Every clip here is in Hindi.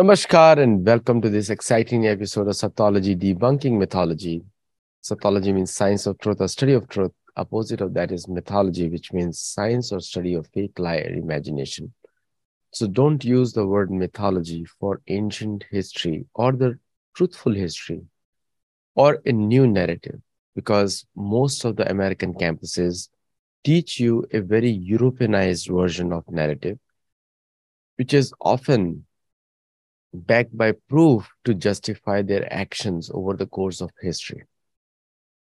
Namaskar and welcome to this exciting episode of Sathology Debunking Mythology. Sathology means science of truth or study of truth. Opposite of that is mythology, which means science or study of fake, lie, or imagination. So don't use the word mythology for ancient history or the truthful history or a new narrative, because most of the American campuses teach you a very Europeanized version of narrative, which is often backed by proof to justify their actions over the course of history.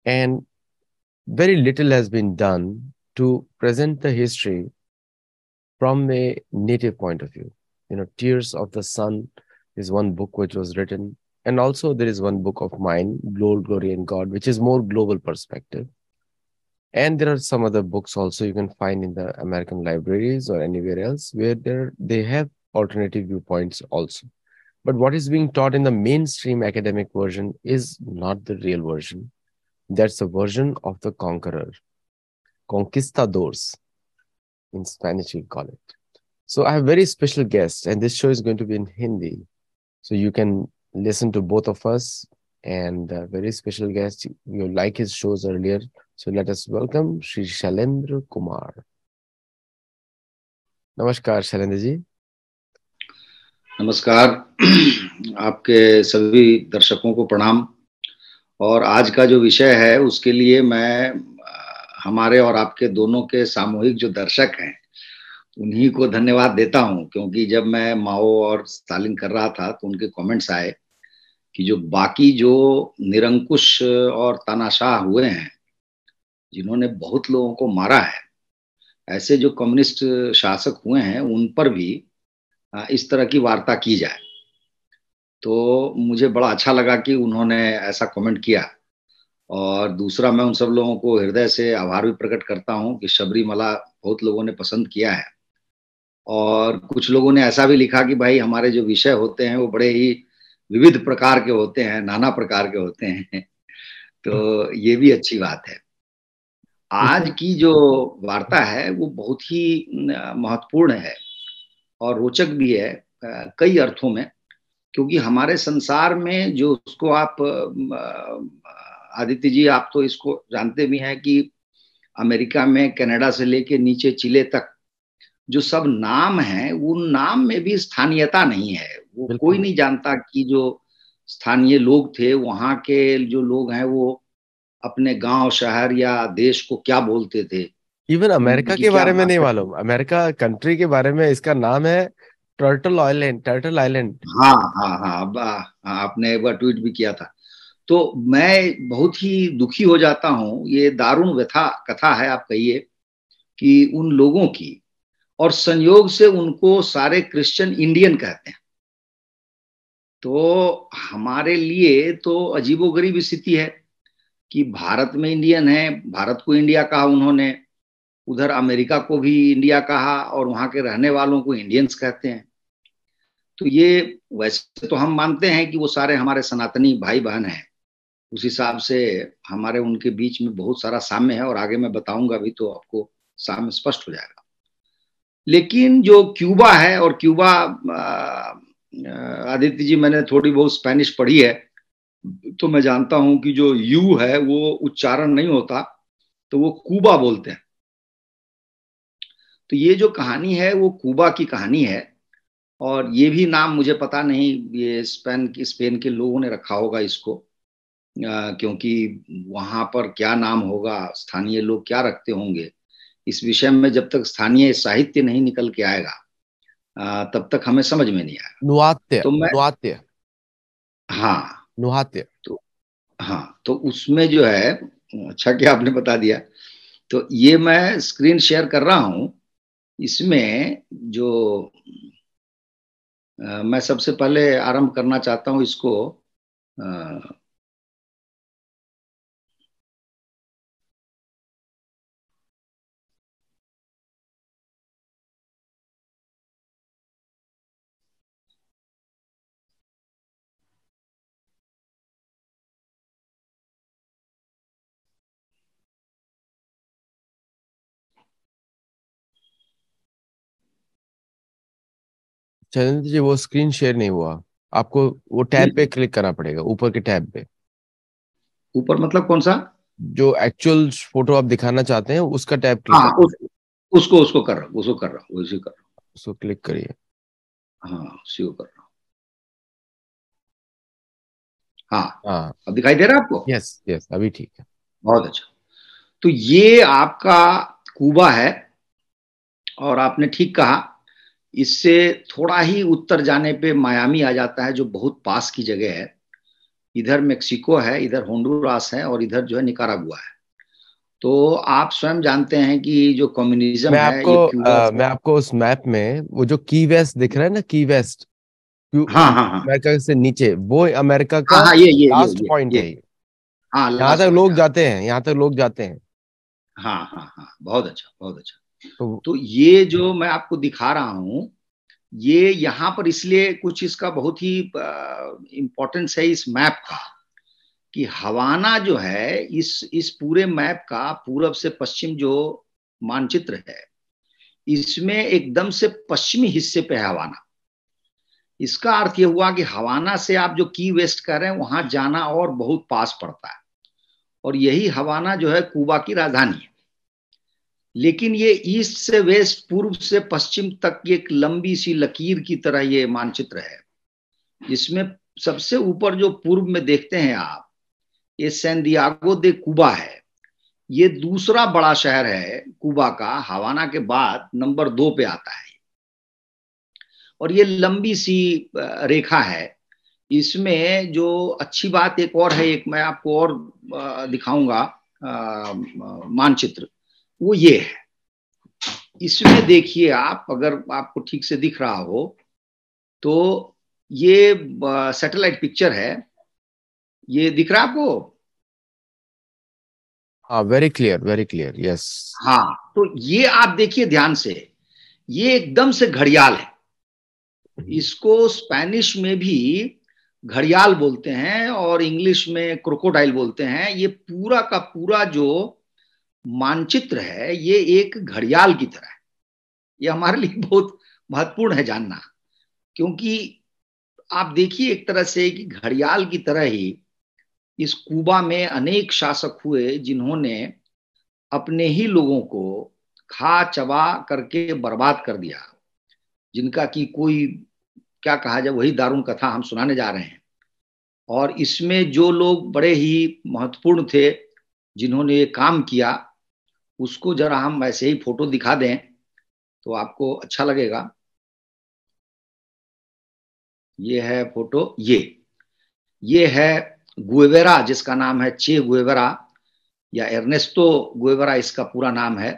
And very little has been done to present the history from a native point of view. Tears of the Sun is one book which was written. And also there is one book of mine, Lord, Glory, and God, which is more global perspective. And there are some other books also you can find in the American libraries or anywhere else where they have alternative viewpoints also. But what is being taught in the mainstream academic version is not the real version. That's a version of the conqueror, conquistadors in Spanish, we call it. So I have very special guests, and this show is going to be in Hindi. So you can listen to both of us and a very special guest. You like his shows earlier. So let us welcome Shri Shailendra Kumar. Namaskar, Shailendra ji. नमस्कार। आपके सभी दर्शकों को प्रणाम। और आज का जो विषय है उसके लिए मैं हमारे और आपके दोनों के सामूहिक जो दर्शक हैं उन्हीं को धन्यवाद देता हूं, क्योंकि जब मैं माओ और स्टालिन कर रहा था तो उनके कमेंट्स आए कि जो बाकी जो निरंकुश और तानाशाह हुए हैं, जिन्होंने बहुत लोगों को मारा है, ऐसे जो कम्युनिस्ट शासक हुए हैं उन पर भी इस तरह की वार्ता की जाए। तो मुझे बड़ा अच्छा लगा कि उन्होंने ऐसा कमेंट किया। और दूसरा, मैं उन सब लोगों को हृदय से आभार भी प्रकट करता हूं कि शबरीमला बहुत लोगों ने पसंद किया है। और कुछ लोगों ने ऐसा भी लिखा कि भाई हमारे जो विषय होते हैं वो बड़े ही विविध प्रकार के होते हैं, नाना प्रकार के होते हैं। तो ये भी अच्छी बात है। आज की जो वार्ता है वो बहुत ही महत्वपूर्ण है और रोचक भी है कई अर्थों में, क्योंकि हमारे संसार में जो उसको आप आदित्य जी, आप तो इसको जानते भी हैं कि अमेरिका में कनाडा से लेके नीचे चिले तक जो सब नाम है, उन नाम में भी स्थानीयता नहीं है। वो कोई नहीं जानता कि जो स्थानीय लोग थे, वहां के जो लोग हैं, वो अपने गांव, शहर या देश को क्या बोलते थे। इवन अमेरिका उनकी के क्या बारे में नहीं भाषा थी। मालूम। अमेरिका कंट्री के बारे में इसका नाम है टर्टल आइलैंड, टर्टल आइलैंड। हाँ हाँ हाँ, हाँ, आपने एक बार ट्वीट भी किया था। तो मैं बहुत ही दुखी हो जाता हूँ। ये दारुण व्यथा कथा है, आप कहिए, कि उन लोगों की, और संयोग से उनको सारे क्रिश्चियन इंडियन कहते हैं। तो हमारे लिए तो अजीबोगरीब स्थिति है कि भारत में इंडियन है, भारत को इंडिया कहा उन्होंने, उधर अमेरिका को भी इंडिया कहा, और वहां के रहने वालों को इंडियंस कहते हैं। तो ये, वैसे तो हम मानते हैं कि वो सारे हमारे सनातनी भाई बहन हैं, उस हिसाब से हमारे उनके बीच में बहुत सारा साम्य है, और आगे मैं बताऊंगा भी तो आपको साम्य स्पष्ट हो जाएगा। लेकिन जो क्यूबा है, और क्यूबा, आदित्य जी, मैंने थोड़ी बहुत स्पेनिश पढ़ी है, तो मैं जानता हूं कि जो यू है वो उच्चारण नहीं होता, तो वो कूबा बोलते हैं। तो ये जो कहानी है वो कूबा की कहानी है। और ये भी नाम मुझे पता नहीं, ये स्पेन के लोगों ने रखा होगा इसको, क्योंकि वहां पर क्या नाम होगा, स्थानीय लोग क्या रखते होंगे, इस विषय में जब तक स्थानीय साहित्य नहीं निकल के आएगा तब तक हमें समझ में नहीं आएगा। नुआत्य, तो मैं, नुआत्य, हाँ, नुहात्य। तो हाँ, तो उसमें जो है, अच्छा कि आपने बता दिया। तो ये मैं स्क्रीन शेयर कर रहा हूं। इसमें जो मैं सबसे पहले आरंभ करना चाहता हूं इसको। चंद्र जी, वो स्क्रीन शेयर नहीं हुआ। आपको वो टैब पे क्लिक करना पड़ेगा, ऊपर के टैब पे। ऊपर मतलब कौन सा? जो एक्चुअल फोटो आप दिखाना चाहते हैं उसका टैब क्लिक हाँ, करना उसको कर रहा हूँ, उसको कर रहा हूँ, उसी कर रहा है, उसको क्लिक करिए। हूँ। हाँ, उसी को कर रहा हूँ। हाँ, हाँ, अब दिखाई दे रहा है आपको? यस यस, अभी ठीक है। बहुत अच्छा। तो ये आपका कूबा है, और आपने ठीक कहा, इससे थोड़ा ही उत्तर जाने पे मायामी आ जाता है, जो बहुत पास की जगह है। इधर मेक्सिको है, इधर होंडुरास है, और इधर जो है निकारागुआ है। तो आप स्वयं जानते हैं कि जो कम्युनिज्म है ये क्यूबा से। मैं आपको उस मैप में वो जो की वेस्ट दिख रहा है ना, की वेस्ट, हाँ हाँ हाँ अमेरिका से नीचे, वो अमेरिका हाँ का हाँ, लास्ट पॉइंट ये है ये। हाँ, यहाँ लास्ट तक पॉइंट लोग है। जाते हैं, यहाँ तक लोग जाते हैं। हाँ हाँ हाँ, बहुत अच्छा, बहुत अच्छा। तो तो ये जो मैं आपको दिखा रहा हूं, ये यहाँ पर इसलिए कुछ इसका बहुत ही इम्पोर्टेंस है इस मैप का, कि हवाना जो है इस पूरे मैप का पूरब से पश्चिम जो मानचित्र है, इसमें एकदम से पश्चिमी हिस्से पे है हवाना। इसका अर्थ ये हुआ कि हवाना से आप जो की वेस्ट कर रहे हैं वहां जाना और बहुत पास पड़ता है, और यही हवाना जो है कुबा की राजधानी है। लेकिन ये ईस्ट से वेस्ट, पूर्व से पश्चिम तक ये एक लंबी सी लकीर की तरह ये मानचित्र है, जिसमें सबसे ऊपर जो पूर्व में देखते हैं आप, ये सैन दियागो दे कुबा है। ये दूसरा बड़ा शहर है कुबा का, हवाना के बाद नंबर 2 पे आता है। और ये लंबी सी रेखा है। इसमें जो अच्छी बात एक और है, एक मैं आपको और दिखाऊंगा मानचित्र, वो ये है। इसमें देखिए आप, अगर आपको ठीक से दिख रहा हो तो, ये सैटेलाइट पिक्चर है, ये दिख रहा है आपको? हाँ, very clear, very clear, yes. हाँ, तो ये आप देखिए ध्यान से, ये एकदम से घड़ियाल है। इसको स्पेनिश में भी घड़ियाल बोलते हैं और इंग्लिश में क्रोकोडाइल बोलते हैं। ये पूरा का पूरा जो मानचित्र है ये एक घड़ियाल की तरह है। ये हमारे लिए बहुत महत्वपूर्ण है जानना, क्योंकि आप देखिए एक तरह से कि घड़ियाल की तरह ही इस कुबा में अनेक शासक हुए, जिन्होंने अपने ही लोगों को खा चबा करके बर्बाद कर दिया, जिनका कि कोई क्या कहा जाए, वही दारुण कथा हम सुनाने जा रहे हैं। और इसमें जो लोग बड़े ही महत्वपूर्ण थे, जिन्होंने ये काम किया, उसको जरा हम ऐसे ही फोटो दिखा दें तो आपको अच्छा लगेगा। ये है फोटो, ये है गुएवेरा, जिसका नाम है चे गुएवेरा, या एर्नेस्टो गुएवेरा इसका पूरा नाम है।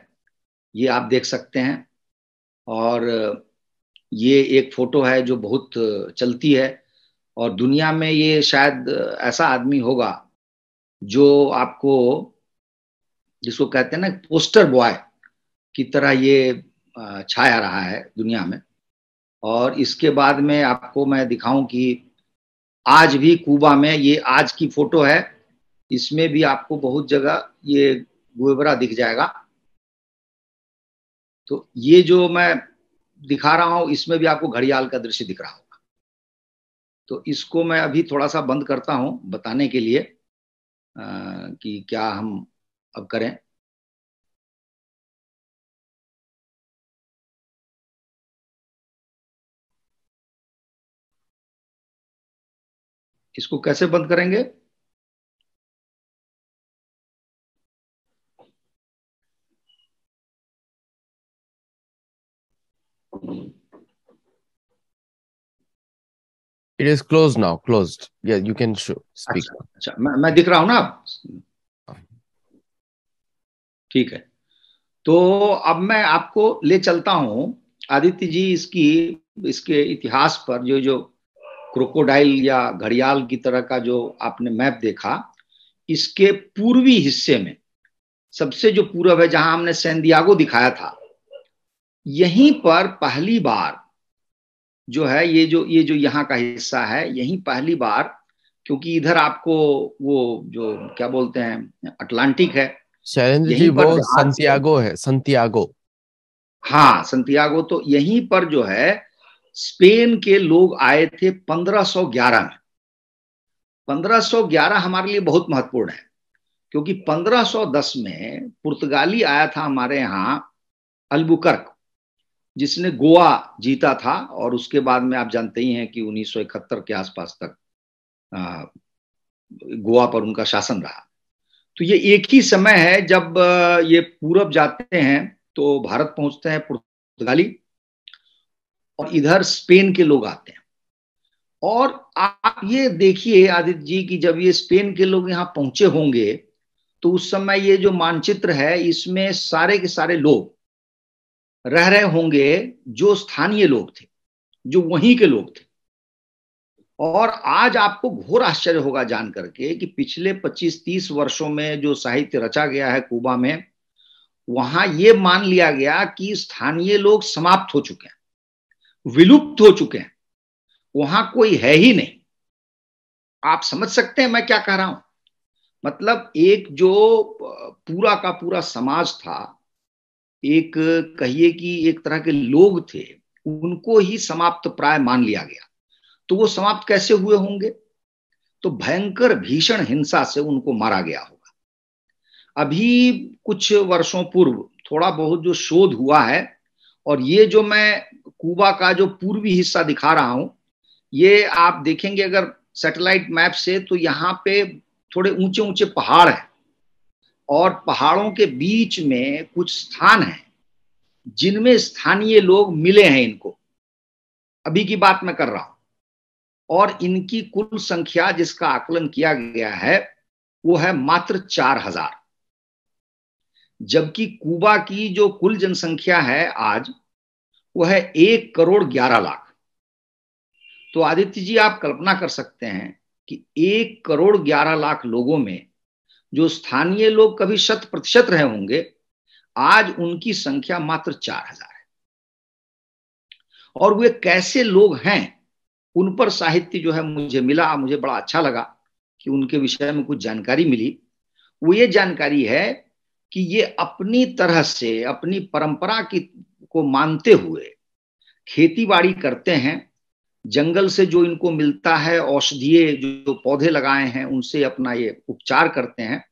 ये आप देख सकते हैं। और ये एक फोटो है जो बहुत चलती है, और दुनिया में ये शायद ऐसा आदमी होगा जो आपको, जिसको कहते हैं ना पोस्टर बॉय की तरह, ये छाया रहा है दुनिया में। और इसके बाद में आपको मैं दिखाऊं कि आज भी कुबा में, ये आज की फोटो है, इसमें भी आपको बहुत जगह ये गुएबरा दिख जाएगा। तो ये जो मैं दिखा रहा हूं, इसमें भी आपको घड़ियाल का दृश्य दिख रहा होगा। तो इसको मैं अभी थोड़ा सा बंद करता हूं बताने के लिए कि क्या हम अब करें। इसको कैसे बंद करेंगे? It is close now, closed, या यू कैन शो स्पीक। अच्छा अच्छा, मैं दिख रहा हूं ना अब? ठीक है। तो अब मैं आपको ले चलता हूं आदित्य जी, इसकी इसके इतिहास पर। जो जो क्रोकोडाइल या घड़ियाल की तरह का जो आपने मैप देखा, इसके पूर्वी हिस्से में, सबसे जो पूरब है, जहां हमने सैन दियागो दिखाया था, यहीं पर पहली बार जो है, ये जो यहाँ का हिस्सा है, यहीं पहली बार, क्योंकि इधर आपको वो जो क्या बोलते हैं अटलांटिक है, शैलेंद्र जी, यहीं वो पर जहाज से। संतियागो है, संतियागो। हाँ, संतियागो, तो यहीं पर जो है स्पेन के लोग आए थे 1511 में। 1511 हमारे लिए बहुत महत्वपूर्ण है, क्योंकि 1510 में पुर्तगाली आया था हमारे यहाँ, अल्बुकर्क, जिसने गोवा जीता था, और उसके बाद में आप जानते ही हैं कि 1971 के आसपास तक गोवा पर उनका शासन रहा। तो ये एक ही समय है जब ये पूरब जाते हैं तो भारत पहुंचते हैं पुर्तगाली, और इधर स्पेन के लोग आते हैं। और आप ये देखिए आदित्य जी कि जब ये स्पेन के लोग यहाँ पहुंचे होंगे तो उस समय ये जो मानचित्र है इसमें सारे के सारे लोग रह रहे होंगे जो स्थानीय लोग थे, जो वहीं के लोग थे। और आज आपको घोर आश्चर्य होगा जान करके कि पिछले 25-30 वर्षों में जो साहित्य रचा गया है कुबा में, वहां ये मान लिया गया कि स्थानीय लोग समाप्त हो चुके हैं, विलुप्त हो चुके हैं, वहां कोई है ही नहीं। आप समझ सकते हैं मैं क्या कह रहा हूं? मतलब एक जो पूरा का पूरा समाज था, एक कहिए कि एक तरह के लोग थे, उनको ही समाप्त प्राय मान लिया गया। तो वो समाप्त कैसे हुए होंगे? तो भयंकर भीषण हिंसा से उनको मारा गया होगा। अभी कुछ वर्षों पूर्व थोड़ा बहुत जो शोध हुआ है, और ये जो मैं कुबा का जो पूर्वी हिस्सा दिखा रहा हूं, ये आप देखेंगे अगर सैटेलाइट मैप से, तो यहाँ पे थोड़े ऊंचे ऊंचे पहाड़ हैं, और पहाड़ों के बीच में कुछ स्थान हैं जिनमें स्थानीय लोग मिले हैं इनको। अभी की बात मैं कर रहा हूं, और इनकी कुल संख्या जिसका आकलन किया गया है वो है मात्र 4000, जबकि कुबा की जो कुल जनसंख्या है आज वो है 1,11,00,000। तो आदित्य जी आप कल्पना कर सकते हैं कि 1,11,00,000 लोगों में जो स्थानीय लोग कभी 100% रहे होंगे, आज उनकी संख्या मात्र 4000 है। और वे कैसे लोग हैं उन पर साहित्य जो है मुझे मिला, मुझे बड़ा अच्छा लगा कि उनके विषय में कुछ जानकारी मिली। वो ये जानकारी है कि ये अपनी तरह से अपनी परंपरा की को मानते हुए खेती बाड़ी करते हैं, जंगल से जो इनको मिलता है औषधीय जो पौधे लगाए हैं उनसे अपना ये उपचार करते हैं।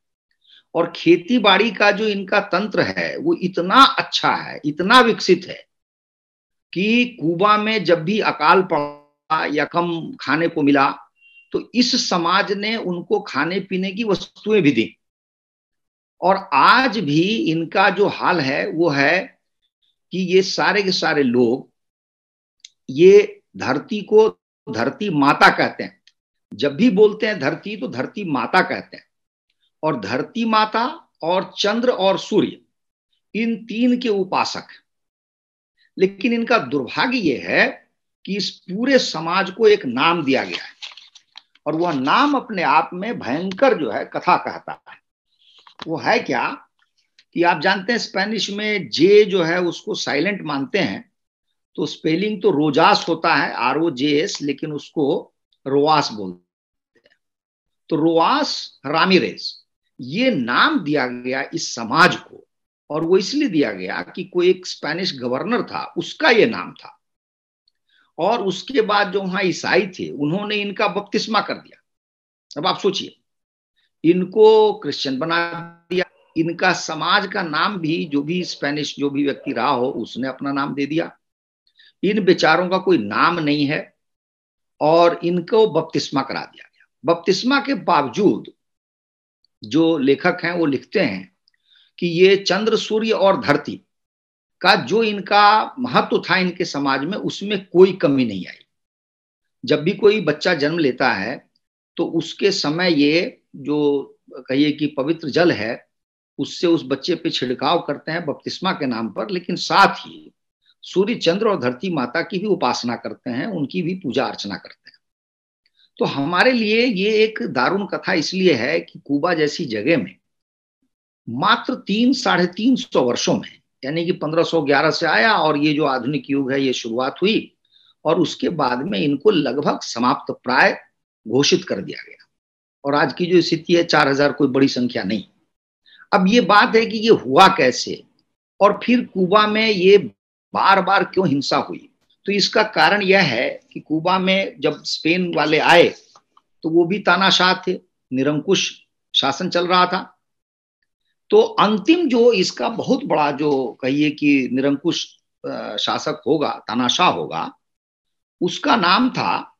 और खेती बाड़ी का जो इनका तंत्र है वो इतना अच्छा है, इतना विकसित है कि कुबा में जब भी अकाल पड़ा या कम खाने को मिला तो इस समाज ने उनको खाने पीने की वस्तुएं भी दी। और आज भी इनका जो हाल है वो है कि ये सारे के सारे लोग ये धरती को धरती माता कहते हैं। जब भी बोलते हैं धरती तो धरती माता कहते हैं। और धरती माता और चंद्र और सूर्य इन तीन के उपासक हैं। लेकिन इनका दुर्भाग्य यह है कि इस पूरे समाज को एक नाम दिया गया है, और वह नाम अपने आप में भयंकर जो है कथा कहता है। वो है क्या कि आप जानते हैं स्पेनिश में जे जो है उसको साइलेंट मानते हैं, तो स्पेलिंग तो रोजास होता है ROJS, लेकिन उसको रोआस बोलते हैं। तो रोआस रामिरेस ये नाम दिया गया इस समाज को, और वो इसलिए दिया गया कि कोई एक स्पेनिश गवर्नर था, उसका ये नाम था। और उसके बाद जो वहां ईसाई थे उन्होंने इनका बपतिस्मा कर दिया। अब आप सोचिए, इनको क्रिश्चियन बना दिया, इनका समाज का नाम भी जो भी स्पेनिश जो भी व्यक्ति रहा हो उसने अपना नाम दे दिया। इन बेचारों का कोई नाम नहीं है और इनको बपतिस्मा करा दिया गया। बपतिस्मा के बावजूद जो लेखक हैं वो लिखते हैं कि ये चंद्र सूर्य और धरती का जो इनका महत्व था इनके समाज में, उसमें कोई कमी नहीं आई। जब भी कोई बच्चा जन्म लेता है तो उसके समय ये जो कहिए कि पवित्र जल है उससे उस बच्चे पे छिड़काव करते हैं बपतिस्मा के नाम पर, लेकिन साथ ही सूर्य चंद्र और धरती माता की भी उपासना करते हैं, उनकी भी पूजा अर्चना करते हैं। तो हमारे लिए ये एक दारुण कथा इसलिए है कि कुबा जैसी जगह में मात्र 300-350 वर्षों में, यानी कि 1511 से आया और ये जो आधुनिक युग है ये शुरुआत हुई, और उसके बाद में इनको लगभग समाप्त प्राय घोषित कर दिया गया। और आज की जो स्थिति है 4000 कोई बड़ी संख्या नहीं। अब ये बात है कि ये हुआ कैसे, और फिर कुबा में ये बार बार क्यों हिंसा हुई, तो इसका कारण यह है कि कुबा में जब स्पेन वाले आए तो वो भी तानाशाह थे, निरंकुश शासन चल रहा था। तो अंतिम जो इसका बहुत बड़ा जो कहिए कि निरंकुश शासक होगा, तानाशाह होगा, उसका नाम था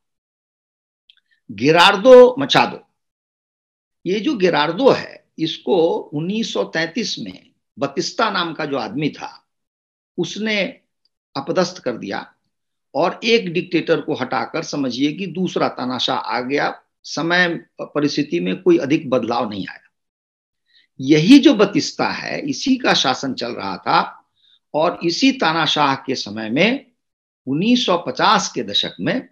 गेरार्डो मचादो। ये जो गेरार्डो है, इसको 1933 में बतिस्ता नाम का जो आदमी था उसने अपदस्थ कर दिया और एक डिक्टेटर को हटाकर समझिए कि दूसरा तानाशाह आ गया। समय परिस्थिति में कोई अधिक बदलाव नहीं आया। यही जो बतिस्ता है, इसी का शासन चल रहा था और इसी तानाशाह के समय में 1950 के दशक में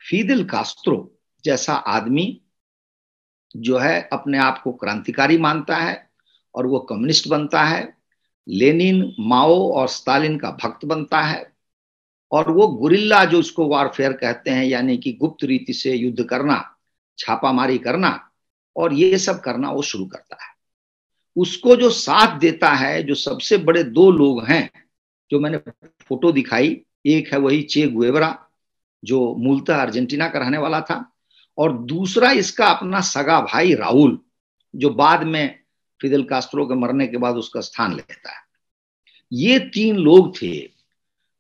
फिदेल कास्त्रो जैसा आदमी जो है अपने आप को क्रांतिकारी मानता है और वो कम्युनिस्ट बनता है, लेनिन, माओ और स्टालिन का भक्त बनता है और वो गुरिल्ला जो उसको वारफेयर कहते हैं, यानी कि गुप्त रीति से युद्ध करना, छापामारी करना और ये सब करना वो शुरू करता है। उसको जो साथ देता है, जो सबसे बड़े दो लोग हैं जो मैंने फोटो दिखाई, एक है वही चे गुएवरा जो मूलतः अर्जेंटीना का रहने वाला था और दूसरा इसका अपना सगा भाई राउल जो बाद में फिदेल कास्त्रो के मरने के बाद उसका स्थान लेता है। ये तीन लोग थे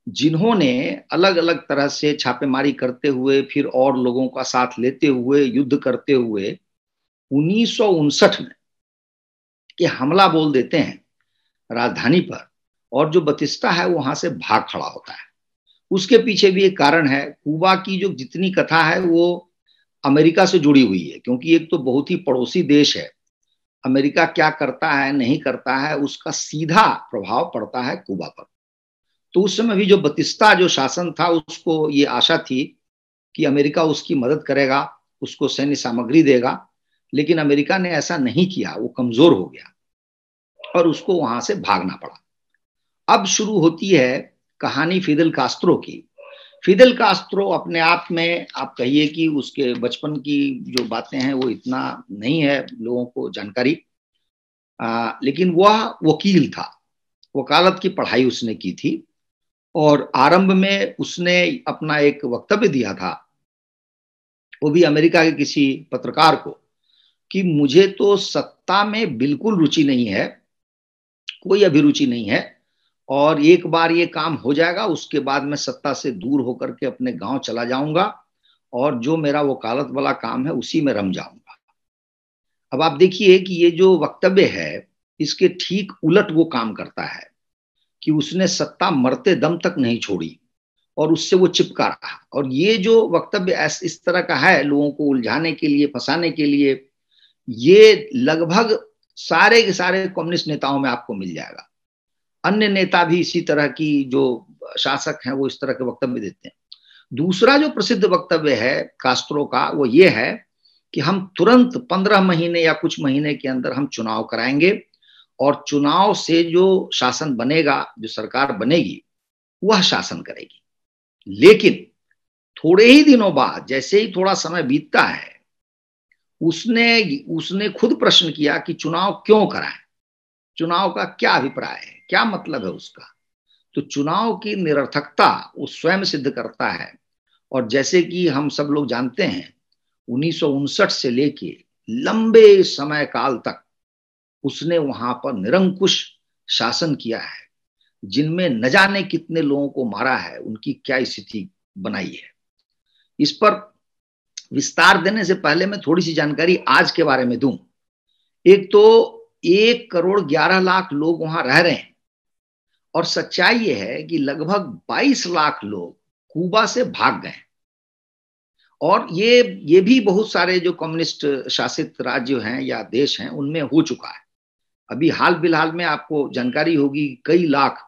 जिन्होंने अलग अलग तरह से छापेमारी करते हुए, फिर और लोगों का साथ लेते हुए, युद्ध करते हुए 1959 में कि हमला बोल देते हैं राजधानी पर और जो बतिस्ता है वहां से भाग खड़ा होता है। उसके पीछे भी एक कारण है। कुबा की जो जितनी कथा है वो अमेरिका से जुड़ी हुई है, क्योंकि एक तो बहुत ही पड़ोसी देश है। अमेरिका क्या करता है नहीं करता है उसका सीधा प्रभाव पड़ता है कुबा पर। तो उस समय भी जो बतिस्ता जो शासन था उसको ये आशा थी कि अमेरिका उसकी मदद करेगा, उसको सैन्य सामग्री देगा, लेकिन अमेरिका ने ऐसा नहीं किया। वो कमजोर हो गया और उसको वहां से भागना पड़ा। अब शुरू होती है कहानी फिदेल कास्त्रो की। फिदेल कास्त्रो अपने आप में आप कहिए कि उसके बचपन की जो बातें हैं वो इतना नहीं है लोगों को जानकारी, लेकिन वह वकील था, वकालत की पढ़ाई उसने की थी और आरंभ में उसने अपना एक वक्तव्य दिया था, वो भी अमेरिका के किसी पत्रकार को, कि मुझे तो सत्ता में बिल्कुल रुचि नहीं है, कोई अभिरुचि नहीं है और एक बार ये काम हो जाएगा उसके बाद मैं सत्ता से दूर होकर के अपने गांव चला जाऊंगा और जो मेरा वकालत वाला काम है उसी में रम जाऊंगा। अब आप देखिए कि ये जो वक्तव्य है इसके ठीक उलट वो काम करता है कि उसने सत्ता मरते दम तक नहीं छोड़ी और उससे वो चिपका रहा। और ये जो वक्तव्य इस तरह का है लोगों को उलझाने के लिए, फंसाने के लिए, ये लगभग सारे के सारे कम्युनिस्ट नेताओं में आपको मिल जाएगा। अन्य नेता भी इसी तरह की जो शासक हैं वो इस तरह के वक्तव्य देते हैं। दूसरा जो प्रसिद्ध वक्तव्य है कास्त्रो का वो ये है कि हम तुरंत 15 महीने या कुछ महीने के अंदर हम चुनाव कराएंगे और चुनाव से जो शासन बनेगा, जो सरकार बनेगी, वह शासन करेगी। लेकिन थोड़े ही दिनों बाद, जैसे ही थोड़ा समय बीतता है, उसने खुद प्रश्न किया कि चुनाव क्यों कराएं, चुनाव का क्या अभिप्राय है, क्या मतलब है उसका। तो चुनाव की निरर्थकता वो स्वयं सिद्ध करता है। और जैसे कि हम सब लोग जानते हैं 1959 से लेके लंबे समय काल तक उसने वहां पर निरंकुश शासन किया है, जिनमें न जाने कितने लोगों को मारा है, उनकी क्या स्थिति बनाई है। इस पर विस्तार देने से पहले मैं थोड़ी सी जानकारी आज के बारे में दूं। एक तो 1,11,00,000 लोग वहां रह रहे हैं और सच्चाई ये है कि लगभग 22 लाख लोग कुबा से भाग गए। और ये भी बहुत सारे जो कम्युनिस्ट शासित राज्य हैं या देश हैं उनमें हो चुका है। अभी हाल फिलहाल में आपको जानकारी होगी कई लाख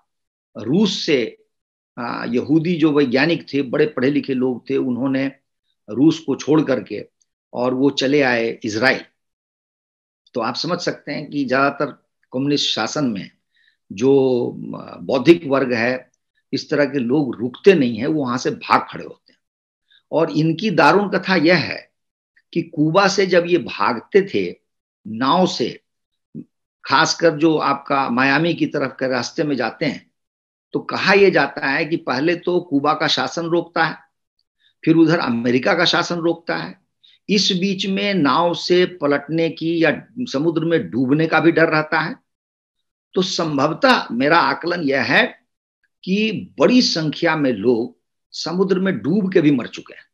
रूस से यहूदी जो वैज्ञानिक थे, बड़े पढ़े लिखे लोग थे, उन्होंने रूस को छोड़ करके और वो चले आए इजराइल। तो आप समझ सकते हैं कि ज्यादातर कम्युनिस्ट शासन में जो बौद्धिक वर्ग है, इस तरह के लोग रुकते नहीं है, वो वहां से भाग खड़े होते हैं। और इनकी दारुण कथा यह है कि कुबा से जब ये भागते थे नाव से, खासकर जो आपका मायामी की तरफ के रास्ते में जाते हैं, तो कहा यह जाता है कि पहले तो कुबा का शासन रोकता है, फिर उधर अमेरिका का शासन रोकता है, इस बीच में नाव से पलटने की या समुद्र में डूबने का भी डर रहता है। तो संभवतः मेरा आकलन यह है कि बड़ी संख्या में लोग समुद्र में डूब के भी मर चुके हैं।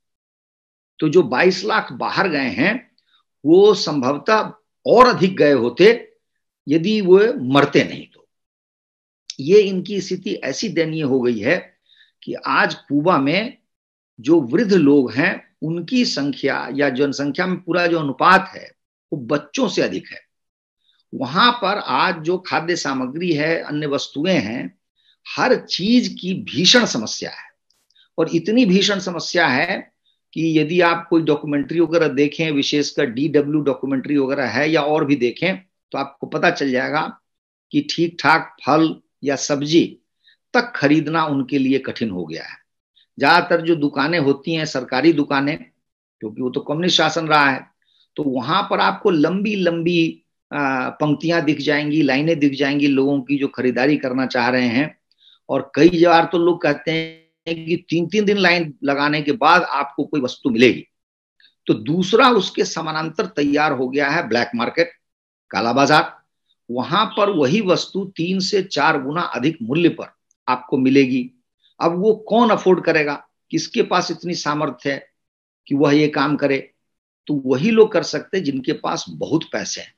तो जो 22 लाख बाहर गए हैं वो संभवतः और अधिक गए होते यदि वो मरते नहीं तो। ये इनकी स्थिति ऐसी दयनीय हो गई है कि आज कुबा में जो वृद्ध लोग हैं उनकी संख्या या जनसंख्या में पूरा जो अनुपात है वो बच्चों से अधिक है। वहां पर आज जो खाद्य सामग्री है, अन्य वस्तुएं हैं, हर चीज की भीषण समस्या है। और इतनी भीषण समस्या है कि यदि आप कोई डॉक्यूमेंट्री वगैरह देखें, विशेषकर DW डॉक्यूमेंट्री वगैरह है या और भी देखें, तो आपको पता चल जाएगा कि ठीक ठाक फल या सब्जी तक खरीदना उनके लिए कठिन हो गया है। ज्यादातर जो दुकानें होती हैं, सरकारी दुकानें, क्योंकि वो तो कम्युनिस्ट शासन रहा है, तो वहां पर आपको लंबी लंबी पंक्तियां दिख जाएंगी, लाइनें दिख जाएंगी लोगों की जो खरीदारी करना चाह रहे हैं। और कई बार तो लोग कहते हैं कि 3-3 दिन लाइन लगाने के बाद आपको कोई वस्तु मिलेगी। तो दूसरा उसके समानांतर तैयार हो गया है ब्लैक मार्केट, काला बाजार। वहां पर वही वस्तु 3 से 4 गुना अधिक मूल्य पर आपको मिलेगी। अब वो कौन अफोर्ड करेगा, किसके पास इतनी सामर्थ्य है कि वह ये काम करे? तो वही लोग कर सकते हैं जिनके पास बहुत पैसे हैं।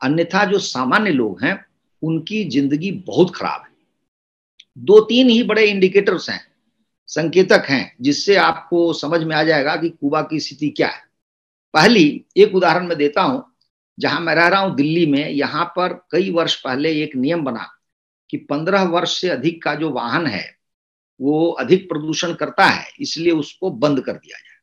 अन्यथा जो सामान्य लोग हैं उनकी जिंदगी बहुत खराब है। 2-3 ही बड़े इंडिकेटर्स हैं, संकेतक हैं, जिससे आपको समझ में आ जाएगा कि कुबा की स्थिति क्या है। पहली एक उदाहरण मैं देता हूं। जहां मैं रह रहा हूं दिल्ली में, यहां पर कई वर्ष पहले एक नियम बना कि 15 वर्ष से अधिक का जो वाहन है वो अधिक प्रदूषण करता है, इसलिए उसको बंद कर दिया जाए।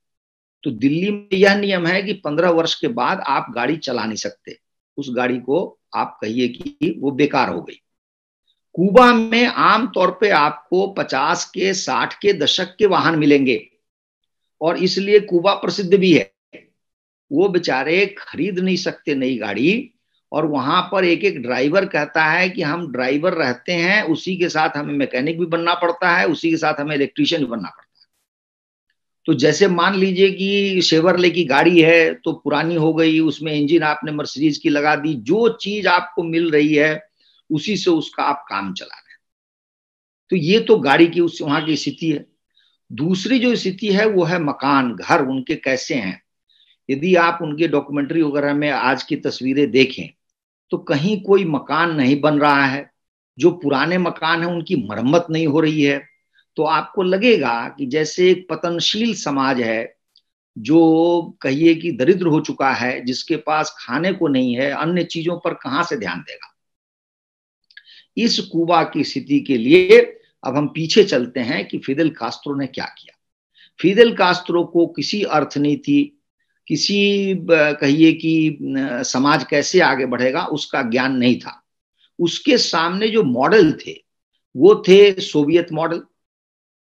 तो दिल्ली में यह नियम है कि 15 वर्ष के बाद आप गाड़ी चला नहीं सकते, उस गाड़ी को आप कहिए कि वो बेकार हो गई। कुबा में आमतौर पे आपको 50 के 60 के दशक के वाहन मिलेंगे और इसलिए कुबा प्रसिद्ध भी है। वो बेचारे खरीद नहीं सकते नई गाड़ी, और वहां पर एक एक ड्राइवर कहता है कि हम ड्राइवर रहते हैं, उसी के साथ हमें मैकेनिक भी बनना पड़ता है, उसी के साथ हमें इलेक्ट्रीशियन भी बनना पड़ता है। तो जैसे मान लीजिए कि शेवरले की गाड़ी है तो पुरानी हो गई, उसमें इंजन आपने मर्सिडीज की लगा दी, जो चीज आपको मिल रही है उसी से उसका आप काम चला रहे हैं। तो ये तो गाड़ी की उस वहां की स्थिति है। दूसरी जो स्थिति है वो है मकान, घर उनके कैसे हैं। यदि आप उनके डॉक्यूमेंट्री वगैरह में आज की तस्वीरें देखें तो कहीं कोई मकान नहीं बन रहा है। जो पुराने मकान है उनकी मरम्मत नहीं हो रही है। तो आपको लगेगा कि जैसे एक पतनशील समाज है जो कहिए कि दरिद्र हो चुका है, जिसके पास खाने को नहीं है, अन्य चीजों पर कहां से ध्यान देगा। इस कुबा की स्थिति के लिए अब हम पीछे चलते हैं कि फिदेल कास्त्रो ने क्या किया। फिदेल कास्त्रो को किसी अर्थनीति, किसी कहिए कि समाज कैसे आगे बढ़ेगा उसका ज्ञान नहीं था। उसके सामने जो मॉडल थे वो थे सोवियत मॉडल,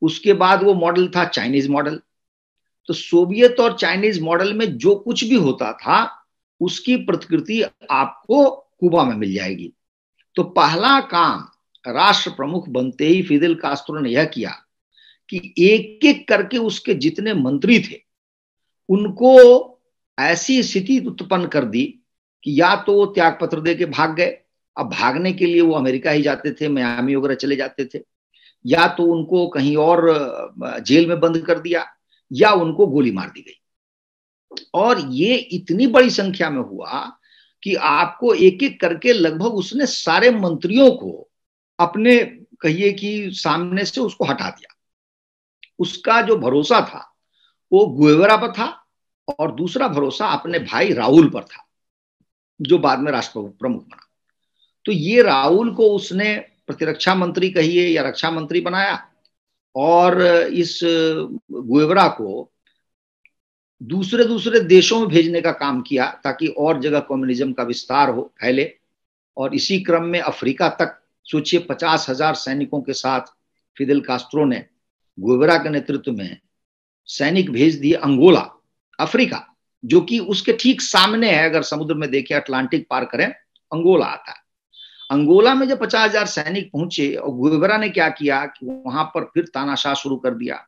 उसके बाद वो मॉडल था चाइनीज मॉडल। तो सोवियत और चाइनीज मॉडल में जो कुछ भी होता था उसकी प्रतिकृति आपको कुबा में मिल जाएगी। तो पहला काम राष्ट्र प्रमुख बनते ही फिदेल कास्त्रो ने यह किया कि एक एक करके उसके जितने मंत्री थे उनको ऐसी स्थिति उत्पन्न कर दी कि या तो वो त्याग पत्र दे के भाग गए, अब भागने के लिए वो अमेरिका ही जाते थे, मियामी वगैरह चले जाते थे, या तो उनको कहीं और जेल में बंद कर दिया, या उनको गोली मार दी गई। और ये इतनी बड़ी संख्या में हुआ कि आपको एक एक करके लगभग उसने सारे मंत्रियों को अपने कहिए कि सामने से उसको हटा दिया। उसका जो भरोसा था वो गुएवरा पर था और दूसरा भरोसा अपने भाई राहुल पर था जो बाद में राष्ट्र प्रमुख बना। तो ये राहुल को उसने प्रतिरक्षा मंत्री कहिए या रक्षा मंत्री बनाया और इस गुएवरा को दूसरे दूसरे देशों में भेजने का काम किया ताकि और जगह कम्युनिज्म का विस्तार हो, फैले। और इसी क्रम में अफ्रीका तक सोचिए 50,000 सैनिकों के साथ फिदेल कास्त्रो ने गुएवरा के नेतृत्व में सैनिक भेज दिए अंगोला, अफ्रीका, जो कि उसके ठीक सामने है। अगर समुद्र में देखें, अटलांटिक पार करें, अंगोला आता है। अंगोला में जब 50,000 सैनिक पहुंचे और गुएवरा ने क्या किया कि वहां पर फिर तानाशाह शुरू कर दिया।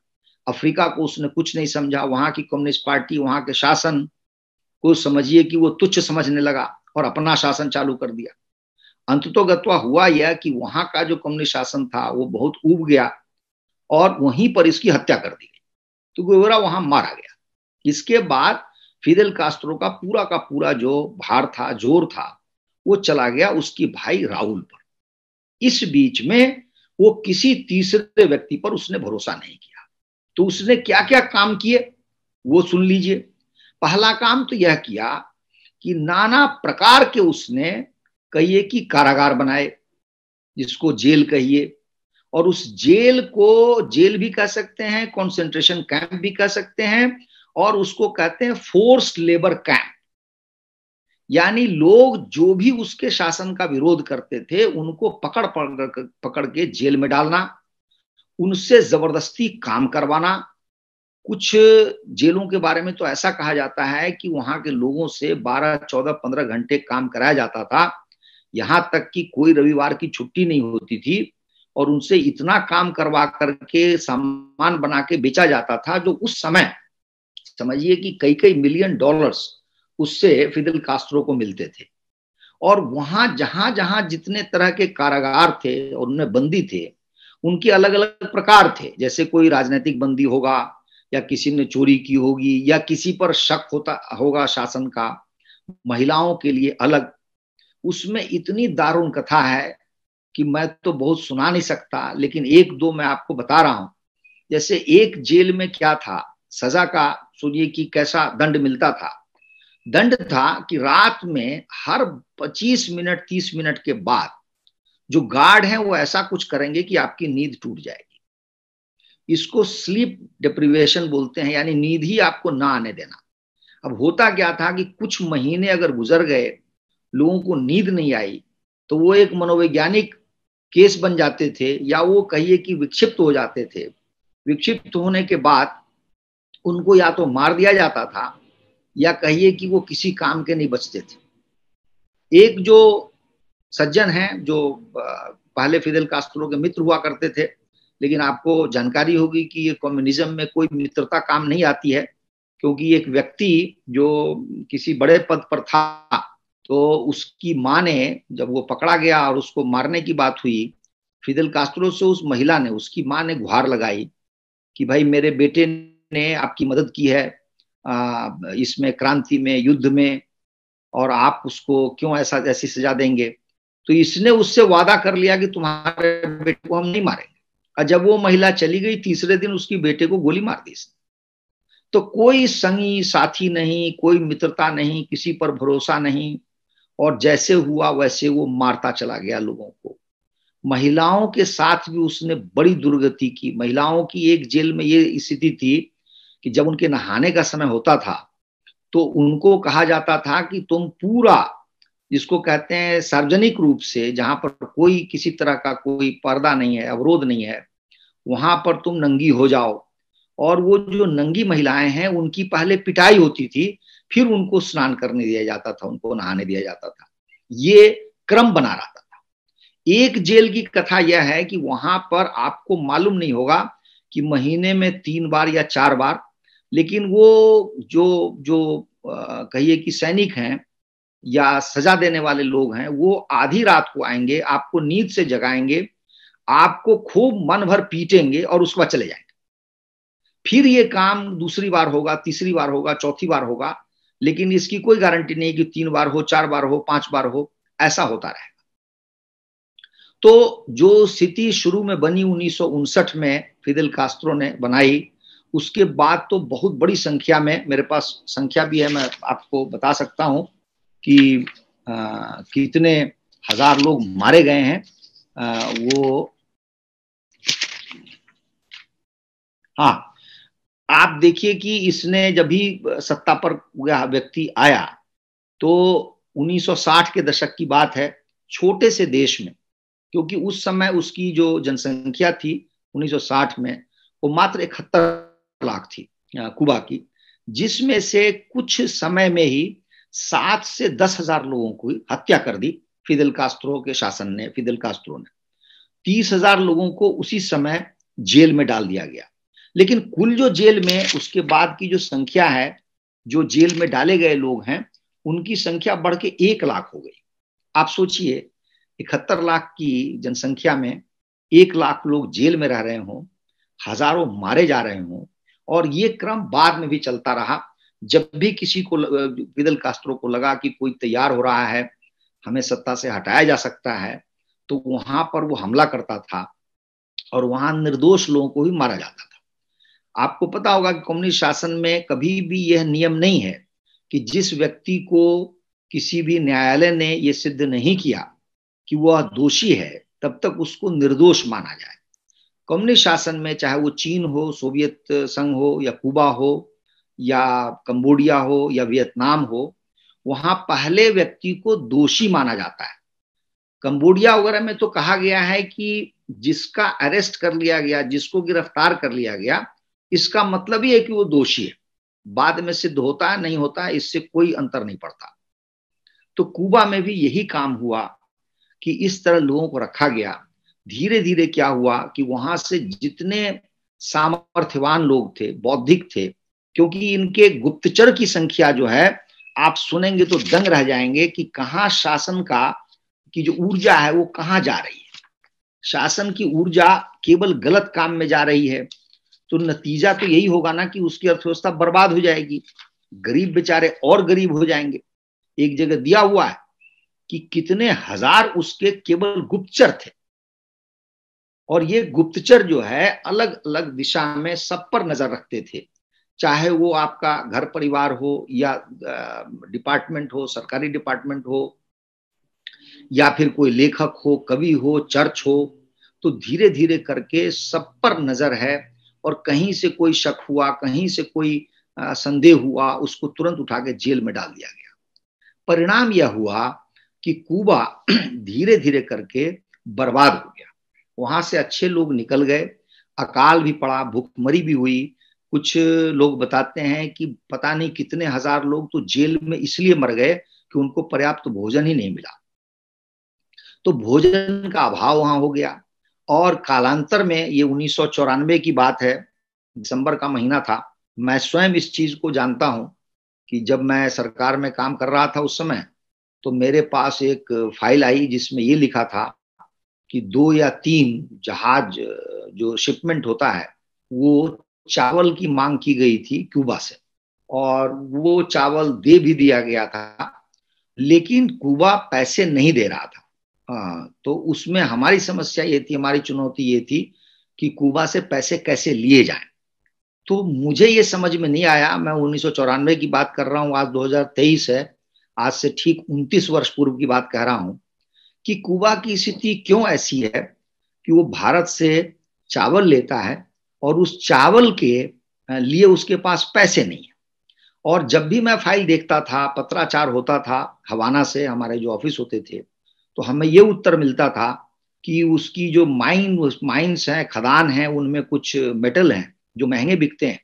अफ्रीका को उसने कुछ नहीं समझा, वहां की कम्युनिस्ट पार्टी, वहां के शासन को समझिए कि वो तुच्छ समझने लगा और अपना शासन चालू कर दिया। अंततोगत्वा हुआ यह कि वहां का जो कम्युनिस्ट शासन था वो बहुत ऊब गया और वहीं पर इसकी हत्या कर दी गई। तो गुएवरा वहां मारा गया। इसके बाद फिदेल कास्ट्रो का पूरा जो भार था, जोर था, वो चला गया उसकी भाई राउल पर। इस बीच में वो किसी तीसरे व्यक्ति पर उसने भरोसा नहीं किया। तो उसने क्या क्या काम किए वो सुन लीजिए। पहला काम तो यह किया कि नाना प्रकार के उसने कहिए कि कारागार बनाए, जिसको जेल कहिए, और उस जेल को जेल भी कह सकते हैं, कॉन्सेंट्रेशन कैंप भी कह सकते हैं, और उसको कहते हैं फोर्स्ड लेबर कैंप। यानी लोग जो भी उसके शासन का विरोध करते थे उनको पकड़ के जेल में डालना, उनसे जबरदस्ती काम करवाना। कुछ जेलों के बारे में तो ऐसा कहा जाता है कि वहां के लोगों से 12, 14, 15 घंटे काम कराया जाता था, यहां तक कि कोई रविवार की छुट्टी नहीं होती थी, और उनसे इतना काम करवा करके सामान बना के बेचा जाता था जो उस समय समझिए कि कई कई मिलियन डॉलर्स उससे फिदेल कास्ट्रो को मिलते थे। और वहां जहां जहां जितने तरह के कारागार थे और उनमें बंदी थे, उनके अलग अलग प्रकार थे। जैसे कोई राजनीतिक बंदी होगा, या किसी ने चोरी की होगी, या किसी पर शक होता होगा शासन का। महिलाओं के लिए अलग। उसमें इतनी दारुण कथा है कि मैं तो बहुत सुना नहीं सकता, लेकिन एक दो मैं आपको बता रहा हूं। जैसे एक जेल में क्या था, सजा का सुनिए कि कैसा दंड मिलता था। दंड था कि रात में हर 25 मिनट 30 मिनट के बाद जो गार्ड हैं वो ऐसा कुछ करेंगे कि आपकी नींद टूट जाएगी। इसको स्लीप डिप्रिवेशन बोलते हैं, यानी नींद ही आपको ना आने देना। अब होता क्या था कि कुछ महीने अगर गुजर गए, लोगों को नींद नहीं आई, तो वो एक मनोवैज्ञानिक केस बन जाते थे, या वो कहिए कि विक्षिप्त हो जाते थे। विक्षिप्त होने के बाद उनको या तो मार दिया जाता था, या कहिए कि वो किसी काम के नहीं बचते थे। एक जो सज्जन हैं जो पहले फिदेल कास्ट्रो के मित्र हुआ करते थे, लेकिन आपको जानकारी होगी कि ये कम्युनिज्म में कोई मित्रता काम नहीं आती है, क्योंकि एक व्यक्ति जो किसी बड़े पद पर था, तो उसकी माँ ने, जब वो पकड़ा गया और उसको मारने की बात हुई, फिदेल कास्ट्रो से उस महिला ने, उसकी माँ ने गुहार लगाई कि भाई मेरे बेटे ने आपकी मदद की है इसमें, क्रांति में, युद्ध में, और आप उसको क्यों ऐसी सजा देंगे। तो इसने उससे वादा कर लिया कि तुम्हारे बेटे को हम नहीं मारेंगे। और जब वो महिला चली गई, तीसरे दिन उसकी बेटे को गोली मार दी इसने। तो कोई संगी साथी नहीं, कोई मित्रता नहीं, किसी पर भरोसा नहीं, और जैसे हुआ वैसे वो मारता चला गया लोगों को। महिलाओं के साथ भी उसने बड़ी दुर्गति की। महिलाओं की एक जेल में ये स्थिति थी कि जब उनके नहाने का समय होता था तो उनको कहा जाता था कि तुम पूरा, जिसको कहते हैं सार्वजनिक रूप से, जहां पर कोई किसी तरह का कोई पर्दा नहीं है, अवरोध नहीं है, वहां पर तुम नंगी हो जाओ। और वो जो नंगी महिलाएं हैं उनकी पहले पिटाई होती थी, फिर उनको स्नान करने दिया जाता था, उनको नहाने दिया जाता था। ये क्रम बना रहता था। एक जेल की कथा यह है कि वहां पर आपको मालूम नहीं होगा कि महीने में 3 बार या 4 बार, लेकिन वो जो जो कहिए कि सैनिक हैं या सजा देने वाले लोग हैं, वो आधी रात को आएंगे, आपको नींद से जगाएंगे, आपको खूब मन भर पीटेंगे और उसके बाद चले जाएंगे। फिर ये काम दूसरी बार होगा, तीसरी बार होगा, चौथी बार होगा, लेकिन इसकी कोई गारंटी नहीं कि 3 बार हो, 4 बार हो, 5 बार हो, ऐसा होता रहेगा। तो जो स्थिति शुरू में बनी 1959 में फिदेल कास्ट्रो ने बनाई, उसके बाद तो बहुत बड़ी संख्या में, मेरे पास संख्या भी है, मैं आपको बता सकता हूं कि कितने हजार लोग मारे गए हैं। वो हाँ, आप देखिए कि इसने जब भी सत्ता पर व्यक्ति आया तो 1960 के दशक की बात है, छोटे से देश में, क्योंकि उस समय उसकी जो जनसंख्या थी 1960 में वो मात्र 71 लाख थी कुबा की, जिसमें से कुछ समय में ही 7 से 10 हजार लोगों की हत्या कर दी फिदेल कास्त्रो ने 30,000 लोगों को उसी समय जेल में डाल दिया गया। लेकिन कुल जो जेल में उसके बाद की जो संख्या है, जो जेल में डाले गए लोग हैं, उनकी संख्या बढ़ के 1 लाख हो गई। आप सोचिए 71 लाख की जनसंख्या में 1 लाख लोग जेल में रह रहे हों, हजारों मारे जा रहे हों, और ये क्रम बाद में भी चलता रहा। जब भी किसी को, फिदेल कास्त्रो को लगा कि कोई तैयार हो रहा है, हमें सत्ता से हटाया जा सकता है, तो वहां पर वो हमला करता था और वहां निर्दोष लोगों को भी मारा जाता था। आपको पता होगा कि कम्युनिस्ट शासन में कभी भी यह नियम नहीं है कि जिस व्यक्ति को किसी भी न्यायालय ने यह सिद्ध नहीं किया कि वह दोषी है, तब तक उसको निर्दोष माना जाए। कम्युनिस्ट शासन में चाहे वो चीन हो, सोवियत संघ हो, या कुबा हो, या कंबोडिया हो, या वियतनाम हो, वहां पहले व्यक्ति को दोषी माना जाता है। कंबोडिया वगैरह में तो कहा गया है कि जिसका अरेस्ट कर लिया गया, जिसको गिरफ्तार कर लिया गया, इसका मतलब ही है कि वो दोषी है। बाद में सिद्ध होता है नहीं होता है, इससे कोई अंतर नहीं पड़ता। तो कुबा में भी यही काम हुआ कि इस तरह लोगों को रखा गया। धीरे धीरे क्या हुआ कि वहां से जितने सामर्थ्यवान लोग थे, बौद्धिक थे, क्योंकि इनके गुप्तचर की संख्या जो है, आप सुनेंगे तो दंग रह जाएंगे कि कहां शासन की जो ऊर्जा है वो कहां जा रही है। शासन की ऊर्जा केवल गलत काम में जा रही है, तो नतीजा तो यही होगा ना कि उसकी अर्थव्यवस्था बर्बाद हो जाएगी, गरीब बेचारे और गरीब हो जाएंगे। एक जगह दिया हुआ है कि कितने हजार उसके केवल गुप्तचर थे, और ये गुप्तचर जो है अलग अलग दिशा में सब पर नजर रखते थे, चाहे वो आपका घर परिवार हो, या डिपार्टमेंट हो, सरकारी डिपार्टमेंट हो, या फिर कोई लेखक हो, कवि हो, चर्च हो। तो धीरे धीरे करके सब पर नजर है, और कहीं से कोई शक हुआ, कहीं से कोई संदेह हुआ, उसको तुरंत उठा के जेल में डाल दिया गया। परिणाम यह हुआ कि कुबा धीरे धीरे करके बर्बाद हो गया। वहां से अच्छे लोग निकल गए, अकाल भी पड़ा, भूखमरी भी हुई। कुछ लोग बताते हैं कि पता नहीं कितने हजार लोग तो जेल में इसलिए मर गए कि उनको पर्याप्त भोजन ही नहीं मिला। तो भोजन का अभाव वहां हो गया, और कालांतर में, ये 1994 की बात है, दिसंबर का महीना था। मैं स्वयं इस चीज को जानता हूं कि जब मैं सरकार में काम कर रहा था उस समय, तो मेरे पास एक फाइल आई जिसमें ये लिखा था कि 2 या 3 जहाज जो शिपमेंट होता है, वो चावल की मांग की गई थी क्यूबा से, और वो चावल दे भी दिया गया था, लेकिन क्यूबा पैसे नहीं दे रहा था। तो उसमें हमारी समस्या ये थी, हमारी चुनौती ये थी कि क्यूबा से पैसे कैसे लिए जाएं। तो मुझे ये समझ में नहीं आया, मैं 1994 की बात कर रहा हूँ, आज 2023 है, आज से ठीक 29 वर्ष पूर्व की बात कह रहा हूँ, कि क्यूबा की स्थिति क्यों ऐसी है कि वो भारत से चावल लेता है और उस चावल के लिए उसके पास पैसे नहीं है। और जब भी मैं फाइल देखता था, पत्राचार होता था हवाना से, हमारे जो ऑफिस होते थे, तो हमें ये उत्तर मिलता था कि उसकी जो माइंस हैं, खदान हैं, उनमें कुछ मेटल हैं जो महंगे बिकते हैं,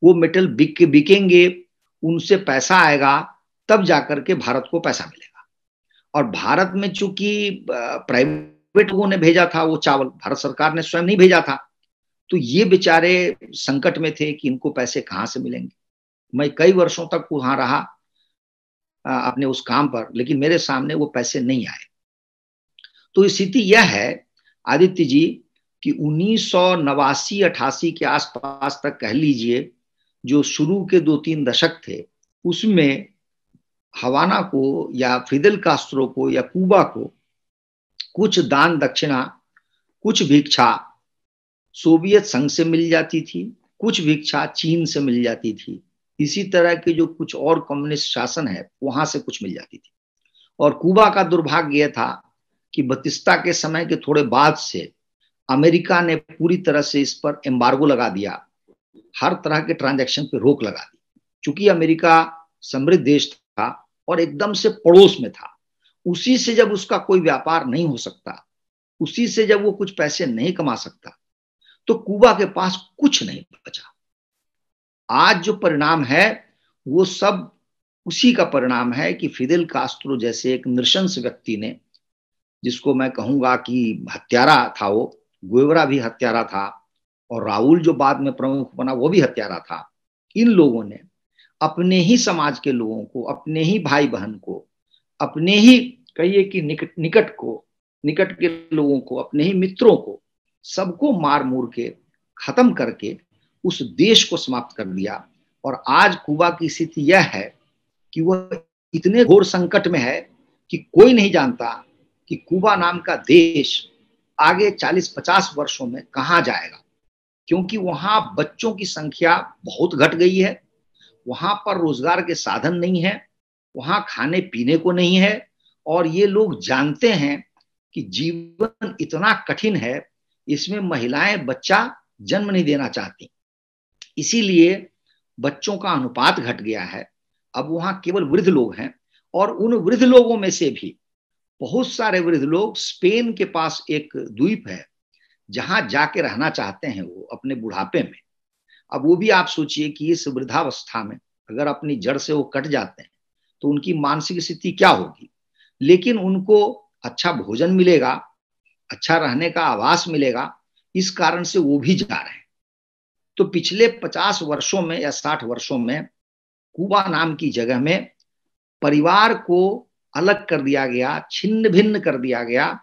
वो मेटल बिकेंगे, उनसे पैसा आएगा, तब जाकर के भारत को पैसा मिलेगा। और भारत में चूंकि प्राइवेट लोगों ने भेजा था वो चावल, भारत सरकार ने स्वयं नहीं भेजा था, तो ये बेचारे संकट में थे कि इनको पैसे कहाँ से मिलेंगे। मैं कई वर्षों तक वहां रहा अपने उस काम पर, लेकिन मेरे सामने वो पैसे नहीं आए। तो स्थिति यह है आदित्य जी कि 1989-88 के आसपास तक कह लीजिए, जो शुरू के 2-3 दशक थे, उसमें हवाना को या फिदेल कास्त्रो को या कुबा को कुछ दान दक्षिणा, कुछ भिक्षा सोवियत संघ से मिल जाती थी, कुछ भिक्षा चीन से मिल जाती थी, इसी तरह के जो कुछ और कम्युनिस्ट शासन है वहां से कुछ मिल जाती थी। और कुबा का दुर्भाग्य यह था कि बतिस्ता के समय के थोड़े बाद से अमेरिका ने पूरी तरह से इस पर एम्बार्गो लगा दिया, हर तरह के ट्रांजैक्शन पे रोक लगा दी। चूंकि अमेरिका समृद्ध देश था और एकदम से पड़ोस में था, उसी से जब उसका कोई व्यापार नहीं हो सकता, उसी से जब वो कुछ पैसे नहीं कमा सकता, तो कुबा के पास कुछ नहीं बचा। आज जो परिणाम है वो सब उसी का परिणाम है कि फिदेल कास्त्रो जैसे एक नृशंस व्यक्ति ने जिसको मैं कहूंगा कि हत्यारा था, वो गुएवरा भी हत्यारा था, और राहुल जो बाद में प्रमुख बना वो भी हत्यारा था। इन लोगों ने अपने ही समाज के लोगों को, अपने ही भाई बहन को, अपने ही कहिए कि निकट के लोगों को, अपने ही मित्रों को, सबको मार मूर के खत्म करके उस देश को समाप्त कर दिया। और आज कुबा की स्थिति यह है कि वह इतने घोर संकट में है कि कोई नहीं जानता कि कुबा नाम का देश आगे 40-50 वर्षों में कहां जाएगा, क्योंकि वहां बच्चों की संख्या बहुत घट गई है, वहां पर रोजगार के साधन नहीं है, वहां खाने पीने को नहीं है, और ये लोग जानते हैं कि जीवन इतना कठिन है, इसमें महिलाएं बच्चा जन्म नहीं देना चाहती, इसीलिए बच्चों का अनुपात घट गया है। अब वहां केवल वृद्ध लोग हैं, और उन वृद्ध लोगों में से भी बहुत सारे वृद्ध लोग स्पेन के पास एक द्वीप है जहां जाके रहना चाहते हैं वो अपने बुढ़ापे में। अब वो भी आप सोचिए कि इस वृद्धावस्था में अगर अपनी जड़ से वो कट जाते हैं तो उनकी मानसिक स्थिति क्या होगी। लेकिन उनको अच्छा भोजन मिलेगा, अच्छा रहने का आवास मिलेगा, इस कारण से वो भी जा रहे हैं। तो पिछले 50 वर्षों में या 60 वर्षों में कुबा नाम की जगह में परिवार को अलग कर दिया गया, छिन्न भिन्न कर दिया गया,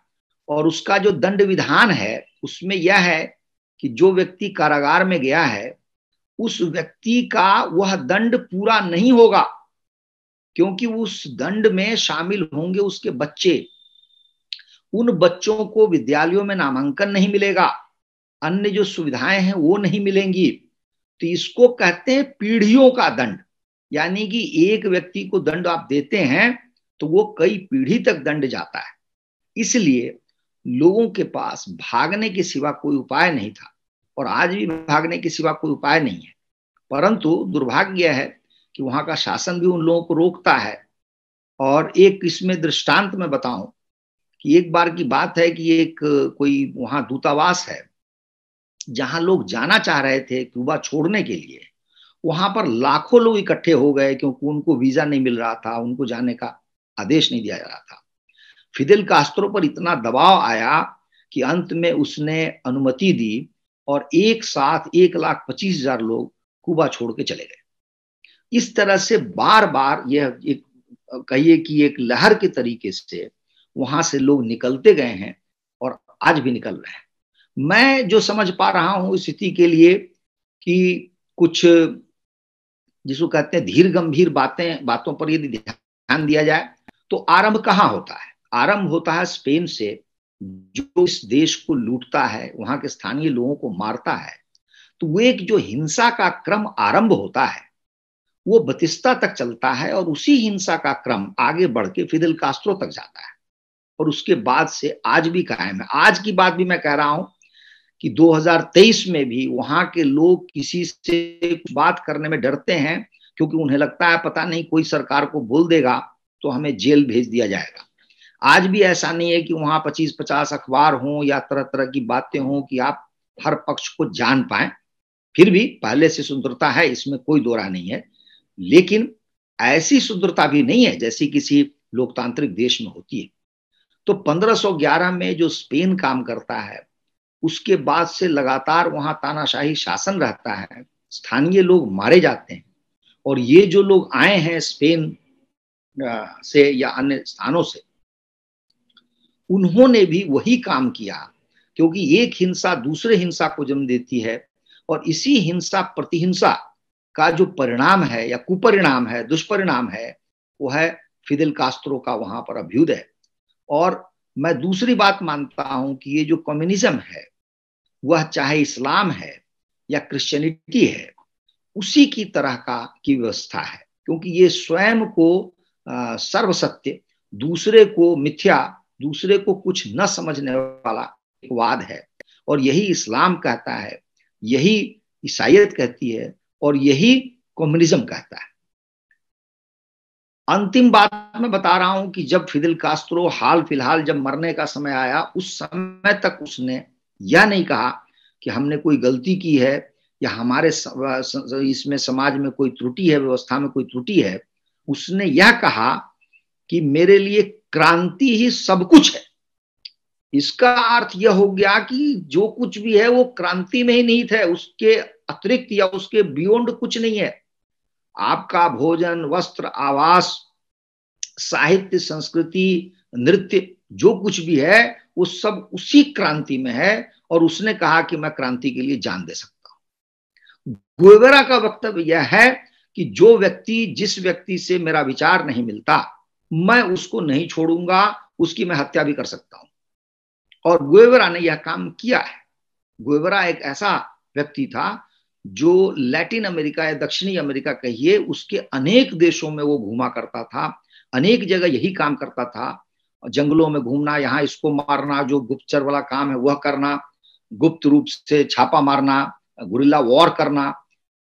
और उसका जो दंड विधान है उसमें यह है कि जो व्यक्ति कारागार में गया है उस व्यक्ति का वह दंड पूरा नहीं होगा, क्योंकि उस दंड में शामिल होंगे उसके बच्चे। उन बच्चों को विद्यालयों में नामांकन नहीं मिलेगा, अन्य जो सुविधाएं हैं वो नहीं मिलेंगी। तो इसको कहते हैं पीढ़ियों का दंड, यानी कि एक व्यक्ति को दंड आप देते हैं तो वो कई पीढ़ी तक दंड जाता है। इसलिए लोगों के पास भागने के सिवा कोई उपाय नहीं था, और आज भी भागने के सिवा कोई उपाय नहीं है। परंतु दुर्भाग्य है कि वहां का शासन भी उन लोगों को रोकता है। और एक इसमें दृष्टांत मैं बताऊं कि एक बार की बात है कि एक कोई वहां दूतावास है जहां लोग जाना चाह रहे थे क्यूबा छोड़ने के लिए। वहां पर लाखों लोग इकट्ठे हो गए, क्योंकि उनको वीजा नहीं मिल रहा था, उनको जाने का आदेश नहीं दिया जा रहा था। फिदेल कास्त्रो पर इतना दबाव आया कि अंत में उसने अनुमति दी, और एक साथ 1,25,000 लोग कुबा छोड़ के चले गए। इस तरह से बार बार यह एक कहिए कि एक लहर के तरीके से वहां से लोग निकलते गए हैं, और आज भी निकल रहे हैं। मैं जो समझ पा रहा हूं इस स्थिति के लिए कि कुछ जिसको कहते हैं धीर गंभीर बातों पर यदि ध्यान दिया जाए तो आरंभ कहाँ होता है? आरंभ होता है स्पेन से, जो इस देश को लूटता है, वहां के स्थानीय लोगों को मारता है। तो वो एक जो हिंसा का क्रम आरंभ होता है वो बतिस्ता तक चलता है, और उसी हिंसा का क्रम आगे बढ़ के फिदेल कास्त्रो तक जाता है, और उसके बाद से आज भी कायम है। आज की बात भी मैं कह रहा हूं कि 2023 में भी वहां के लोग किसी से बात करने में डरते हैं, क्योंकि उन्हें लगता है पता नहीं कोई सरकार को बोल देगा तो हमें जेल भेज दिया जाएगा। आज भी ऐसा नहीं है कि वहां 25-50 अखबार हों या तरह तरह की बातें हों कि आप हर पक्ष को जान पाए। फिर भी पहले से सुंदरता है, इसमें कोई दो राय नहीं है, लेकिन ऐसी सुंदरता भी नहीं है जैसी किसी लोकतांत्रिक देश में होती है। तो 1511 में जो स्पेन काम करता है, उसके बाद से लगातार वहां तानाशाही शासन रहता है, स्थानीय लोग मारे जाते हैं। और ये जो लोग आए हैं स्पेन से या अन्य स्थानों से, उन्होंने भी वही काम किया, क्योंकि एक हिंसा दूसरे हिंसा को जन्म देती है, और इसी हिंसा प्रतिहिंसा का जो परिणाम है या कुपरिणाम है, दुष्परिणाम है, वो है फिदेल कास्त्रो का वहां पर अभ्युदय। और मैं दूसरी बात मानता हूं कि ये जो कम्युनिज्म है, वह चाहे इस्लाम है या क्रिश्चियनिटी है, उसी की तरह की व्यवस्था है, क्योंकि ये स्वयं को सर्वसत्य, दूसरे को मिथ्या, दूसरे को कुछ न समझने वाला एक वाद है। और यही इस्लाम कहता है, यही ईसाईयत कहती है, और यही कम्युनिज्म कहता है। अंतिम बात मैं बता रहा हूं कि जब फिदेल कास्त्रो हाल फिलहाल जब मरने का समय आया, उस समय तक उसने यह नहीं कहा कि हमने कोई गलती की है या हमारे इसमें समाज में कोई त्रुटि है, व्यवस्था में कोई त्रुटि है। उसने यह कहा कि मेरे लिए क्रांति ही सब कुछ है, इसका अर्थ यह हो गया कि जो कुछ भी है वो क्रांति में ही निहित है, उसके अतिरिक्त या उसके बियॉन्ड कुछ नहीं है। आपका भोजन, वस्त्र, आवास, साहित्य, संस्कृति, नृत्य, जो कुछ भी है वो सब उसी क्रांति में है। और उसने कहा कि मैं क्रांति के लिए जान दे सकता हूं। गुएवेरा का वक्तव्य यह है कि जो व्यक्ति, जिस व्यक्ति से मेरा विचार नहीं मिलता, मैं उसको नहीं छोड़ूंगा, उसकी मैं हत्या भी कर सकता हूं। और गुएवेरा ने यह काम किया है। गुएवेरा एक ऐसा व्यक्ति था जो लैटिन अमेरिका या दक्षिणी अमेरिका कहिए, उसके अनेक देशों में वो घूमा करता था, अनेक जगह यही काम करता था। जंगलों में घूमना, यहाँ इसको मारना, जो गुप्तचर वाला काम है वह करना, गुप्त रूप से छापा मारना, गुरिल्ला वॉर करना,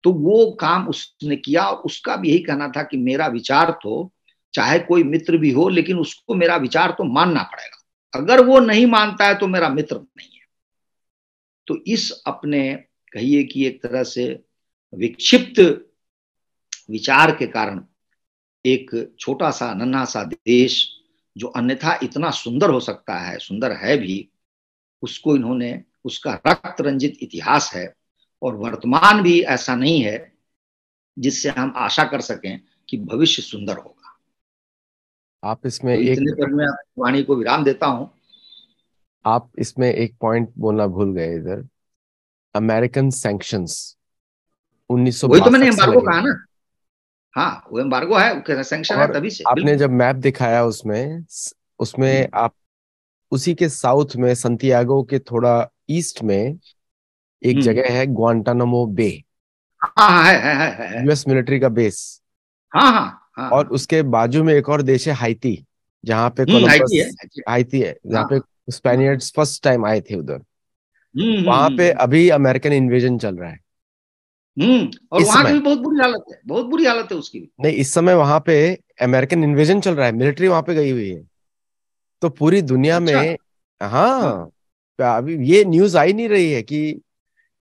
तो वो काम उसने किया। और उसका भी यही कहना था कि मेरा विचार तो, चाहे कोई मित्र भी हो, लेकिन उसको मेरा विचार तो मानना पड़ेगा, अगर वो नहीं मानता है तो मेरा मित्र नहीं है। तो इस अपने कहिए कि एक तरह से विक्षिप्त विचार के कारण एक छोटा सा नन्हा सा देश, जो अन्यथा इतना सुंदर हो सकता है, सुंदर है भी, उसको इन्होंने, उसका रक्त रंजित इतिहास है और वर्तमान भी ऐसा नहीं है जिससे हम आशा कर सकें कि भविष्य सुंदर होगा। आप इसमें तो इतने पर मैं वाणी को विराम देता हूं। आप इसमें एक पॉइंट बोलना भूल गए इधर, अमेरिकन सैंक्शंस वही तो 1962 मैंने से एम्बार्गो लगे कहा हैं। ना। हाँ, वो एम्बार्गो है, सैंक्शन है और तभी से, आपने बिल्कुल। जब मैप दिखाया उसमें उसमें आप उसी के साउथ में, संतियागो के थोड़ा ईस्ट में एक हम्म। जगह है ग्वांटानामो बे, हाँ हाँ, है। यूएस मिलिट्री का बेस। हाँ हाँ हाँ और हाँ। उसके बाजू में एक और देश है हाइती, जहाँ पे हाइती है, कोलंबस, हाइती है। हाइती है जहाँ हाँ पे हाँ। स्पेनियर्ड्स फर्स्ट टाइम आए थे उधर। वहां पे हम्म। अभी अमेरिकन इन्वेजन चल रहा है और इस वहां की समय। भी बहुत बुरी हालत है, बहुत बुरी हालत है उसकी भी। नहीं, इस समय वहां पे अमेरिकन इन्वेजन चल रहा है, मिलिट्री वहां पे गई हुई है। तो पूरी दुनिया अच्छा। में, हाँ। हाँ, अभी ये न्यूज आई नहीं रही है कि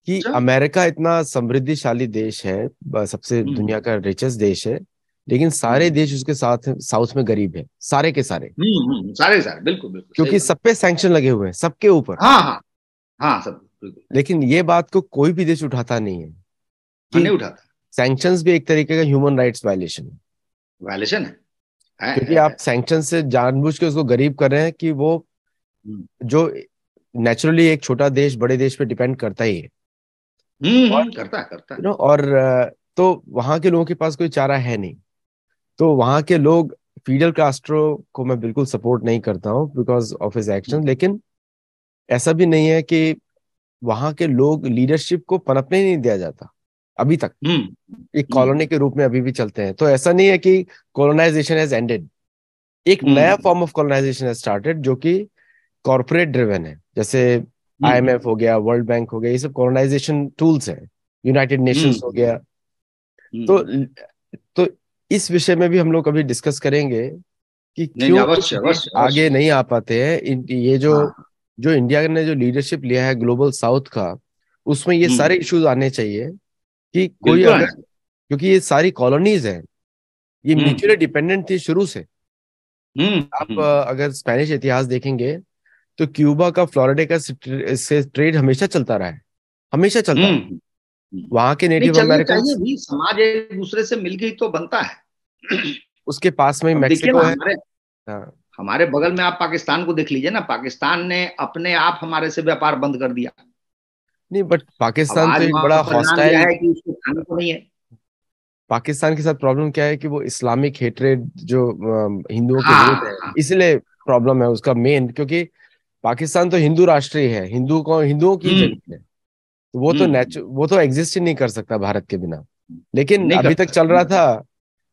अच्छा। अमेरिका इतना समृद्धिशाली देश है, सबसे हम्म दुनिया का रिचेस्ट देश है, लेकिन सारे हम्म देश उसके साथ साउथ में गरीब है, सारे के सारे, सारे सारे, बिल्कुल बिल्कुल सही क्योंकि बात। सब पे सैंक्शन लगे हुए हैं, सबके ऊपर। हाँ हाँ हाँ, सब बिल्कुल। लेकिन ये बात को कोई भी देश उठाता नहीं है हाँ, कि नहीं उठाता। सैंक्शंस भी एक तरीके का ह्यूमन राइट्स वायलेशन है। वायलेशन है, क्योंकि आप है। सैंक्शन से जानबूझ के उसको गरीब कर रहे हैं कि वो, हम्म जो नेचुरली एक छोटा देश बड़े देश पे डिपेंड करता ही है। और करता है, करता है। और तो वहां के लोगों के पास कोई चारा है नहीं। तो वहां के लोग, फीडल कास्ट्रो को मैं बिल्कुल सपोर्ट नहीं करता हूँ बिकॉज ऑफ हिज एक्शन, लेकिन ऐसा भी नहीं है कि वहां के लोग, लीडरशिप को पनपने ही नहीं दिया जाता अभी तक। एक कॉलोनी हम्म के रूप में अभी भी चलते हैं। तो ऐसा नहीं है कि कॉलोनाइजेशन हैज एंडेड, एक नया hmm form of colonisation has started जो कि कॉर्पोरेट ड्रिवन है। जैसे हम्म आईएमएफ हो गया, वर्ल्ड बैंक हो गया, ये सब कॉलोनाइजेशन टूल्स हैं, यूनाइटेड नेशंस हो हम्म गया। तो हम्म। तो इस विषय में भी हम लोग कभी डिस्कस करेंगे कि नहीं नहीं, क्यों कुछ अवश्य देश अवश्य आगे अवश्य। नहीं आ पाते हैं। ये जो हाँ। जो इंडिया ने जो लीडरशिप लिया है ग्लोबल साउथ का, उसमें ये सारे हम्म। इश्यूज आने चाहिए कि कोई बिल्कुल अगर, आना चाहिए। क्योंकि ये सारी कॉलोनीज हैं, ये हम्म म्यूचुअली डिपेंडेंट थी शुरू से। आप हम्म। अगर स्पेनिश इतिहास देखेंगे तो क्यूबा का, फ्लोरिडा का से ट्रेड हमेशा चलता रहा है, हमेशा चलता रहा है। हम्म। वहां के नहीं, नेटिव चलना अमेरिकन, चाहिए भी, समाज एक दूसरे से मिलके ही तो बनता है। उसके पास में ही अब देखिए मैक्सिको ना, है। हमारे हाँ। हमारे बगल में आप पाकिस्तान को देख लीजिए ना, पाकिस्तान ने अपने आप हमारे से व्यापार बंद कर दिया। नहीं, बट अब पाकिस्तान तो आज एक वहां बड़ा पर परिणाम यह हॉस्टाइल, है कि उसको खाने को नहीं है। पाकिस्तान के साथ प्रॉब्लम क्या है कि वो इस्लामिक हेट्रेड जो हिंदुओं के विरुद्ध है, हाँ। इसलिए प्रॉब्लम है उसका मेन। क्योंकि पाकिस्तान तो हिंदू राष्ट्रीय है, हिंदुओं की हम्म जमीन है, तो वो तो हम्म। वो तो एग्जिस्ट ही नहीं कर सकता भारत के बिना। लेकिन नहीं अभी तक करता, चल नहीं रहा करता। था,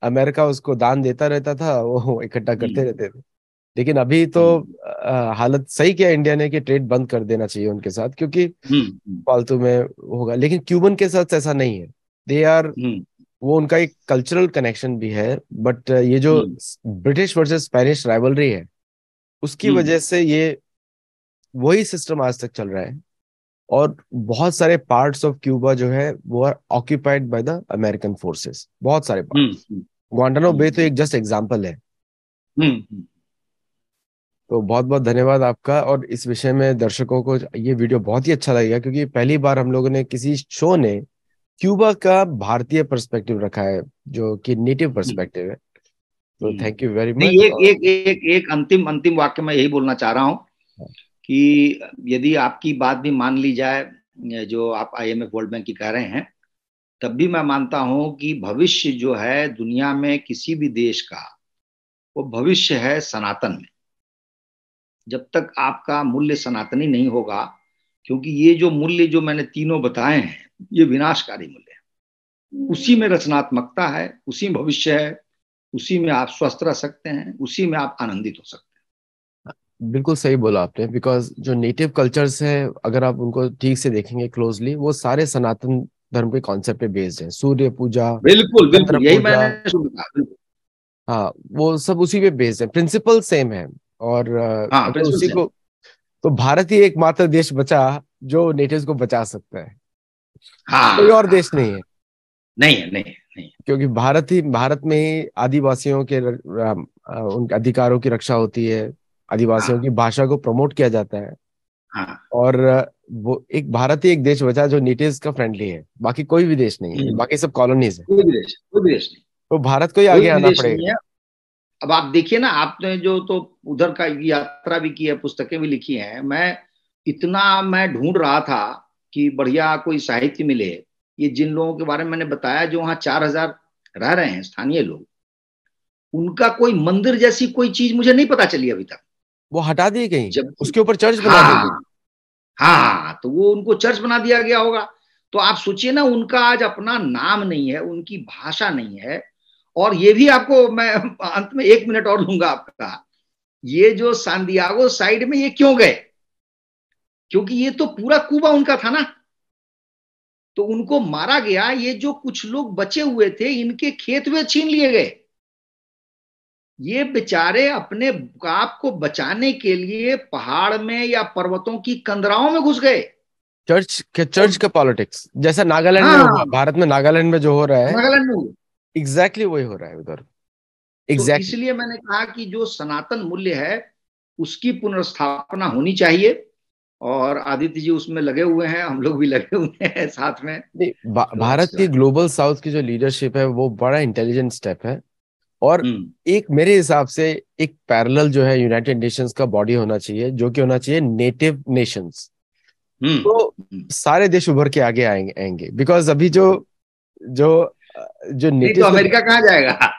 अमेरिका उसको दान देता रहता था, वो इकट्ठा करते हम्म रहते थे। लेकिन अभी तो हम्म हालत सही किया इंडिया ने कि ट्रेड बंद कर देना चाहिए उनके साथ, क्योंकि हम्म फालतू में होगा। लेकिन क्यूबन के साथ ऐसा नहीं है, दे आर, हम्म वो उनका एक कल्चरल कनेक्शन भी है। बट ये जो हम्म ब्रिटिश वर्सेस स्पेनिश राइवलरी है, उसकी हम्म वजह से ये वही सिस्टम आज तक चल रहा है। और बहुत सारे पार्ट्स ऑफ क्यूबा जो है वो are occupied by the American forces, बहुत सारे हम्म पार्ट्स। हम्म ग्वांटानो बे तो हम्म एक जस्ट एग्जांपल है। हम्म। तो बहुत बहुत धन्यवाद आपका। और इस विषय में दर्शकों को ये वीडियो बहुत ही अच्छा लगेगा, क्योंकि पहली बार हम लोगों ने किसी शो ने क्यूबा का भारतीय पर्सपेक्टिव रखा है, जो कि नेटिव पर्सपेक्टिव है। तो थैंक यू वेरी नहीं, मच। एक एक एक एक अंतिम अंतिम वाक्य मैं यही बोलना चाह रहा हूं कि यदि आपकी बात भी मान ली जाए, जो आप IMF वर्ल्ड बैंक की कह रहे हैं, तब भी मैं मानता हूं कि भविष्य जो है दुनिया में किसी भी देश का, वो भविष्य है सनातन में। जब तक आपका मूल्य सनातनी नहीं होगा, क्योंकि ये जो मूल्य जो मैंने तीनों बताए हैं, ये विनाशकारी मूल्य है। उसी में रचनात्मकता है, उसी में भविष्य है, उसी में आप स्वस्थ रह सकते हैं, उसी में आप आनंदित हो सकते बिल्कुल सही बोला आपने, बिकॉज जो नेटिव कल्चर्स है, अगर आप उनको ठीक से देखेंगे क्लोजली, वो सारे सनातन धर्म के कॉन्सेप्ट पे बेस्ड है। सूर्य पूजा, हैं। बिल्कुल चंद्र बिल्कुल, यही पूजा, मैंने शुरू कहा, बिल्कुल। हाँ, वो सब उसी पे बेस्ड है, प्रिंसिपल सेम है। और हाँ, अगर प्रिंसिपल उसी सेम। को, तो भारत ही एकमात्र देश बचा जो नेटिव्स को बचा सकता है। कोई हाँ और हाँ देश हाँ, नहीं है। नहीं है, नहीं है, नहीं है। क्योंकि भारत में ही आदिवासियों के उनके अधिकारों की रक्षा होती है, आदिवासियों की हाँ भाषा को प्रमोट किया जाता है। हाँ। और वो एक भारत ही एक देश बचा जो नेटिव्स का फ्रेंडली है, बाकी कोई भी देश नहीं है, बाकी सब कॉलोनीज है। कोई भी देश नहीं, तो भारत को ही कोई आगे भी आना देश नहीं पड़ेगा। है। अब आप देखिए ना, आपने जो तो उधर का यात्रा भी की है, पुस्तकें भी लिखी हैं। मैं ढूंढ रहा था कि बढ़िया कोई साहित्य मिले। ये जिन लोगों के बारे में मैंने बताया, जो वहाँ 4,000 रह रहे हैं स्थानीय लोग, उनका कोई मंदिर जैसी कोई चीज मुझे नहीं पता चली अभी तक। वो हटा दिए कहीं, जबकि उसके ऊपर चर्च बना दिए गए। हाँ हाँ, तो वो उनको चर्च बना दिया गया होगा। तो आप सोचिए ना, उनका आज अपना नाम नहीं है, उनकी भाषा नहीं है। और ये भी आपको मैं अंत में 1 मिनट और लूंगा आपका। ये जो सांदियागो साइड में ये क्यों गए? क्योंकि ये तो पूरा कुबा उनका था ना। तो उनको मारा गया, ये जो कुछ लोग बचे हुए थे, इनके खेत वे छीन लिए गए। ये बेचारे अपने आप को बचाने के लिए पहाड़ में या पर्वतों की कंदराओं में घुस गए। चर्च और का पॉलिटिक्स जैसा नागालैंड में हुआ, हाँ, भारत में नागालैंड में जो हो रहा है, नागालैंड में हुए। एग्जैक्टली वही हो रहा है उधर। तो एग्जैक्टली। इसलिए मैंने कहा कि जो सनातन मूल्य है, उसकी पुनर्स्थापना होनी चाहिए। और आदित्य जी उसमें लगे हुए हैं, हम लोग भी लगे हुए हैं साथ में। नहीं, तो भारत अच्छा की है। ग्लोबल साउथ की जो लीडरशिप है वो बड़ा इंटेलिजेंट स्टेप है। और हम्म एक मेरे हिसाब से एक पैरेलल जो है यूनाइटेड नेशंस का बॉडी होना चाहिए, जो कि होना चाहिए नेटिव नेशंस। हम्म तो हम्म। सारे देश उभर के आगे आएंगे बिकॉज अभी जो जो जो नहीं तो नेटिव्स को, अमेरिका कहाँ जाएगा?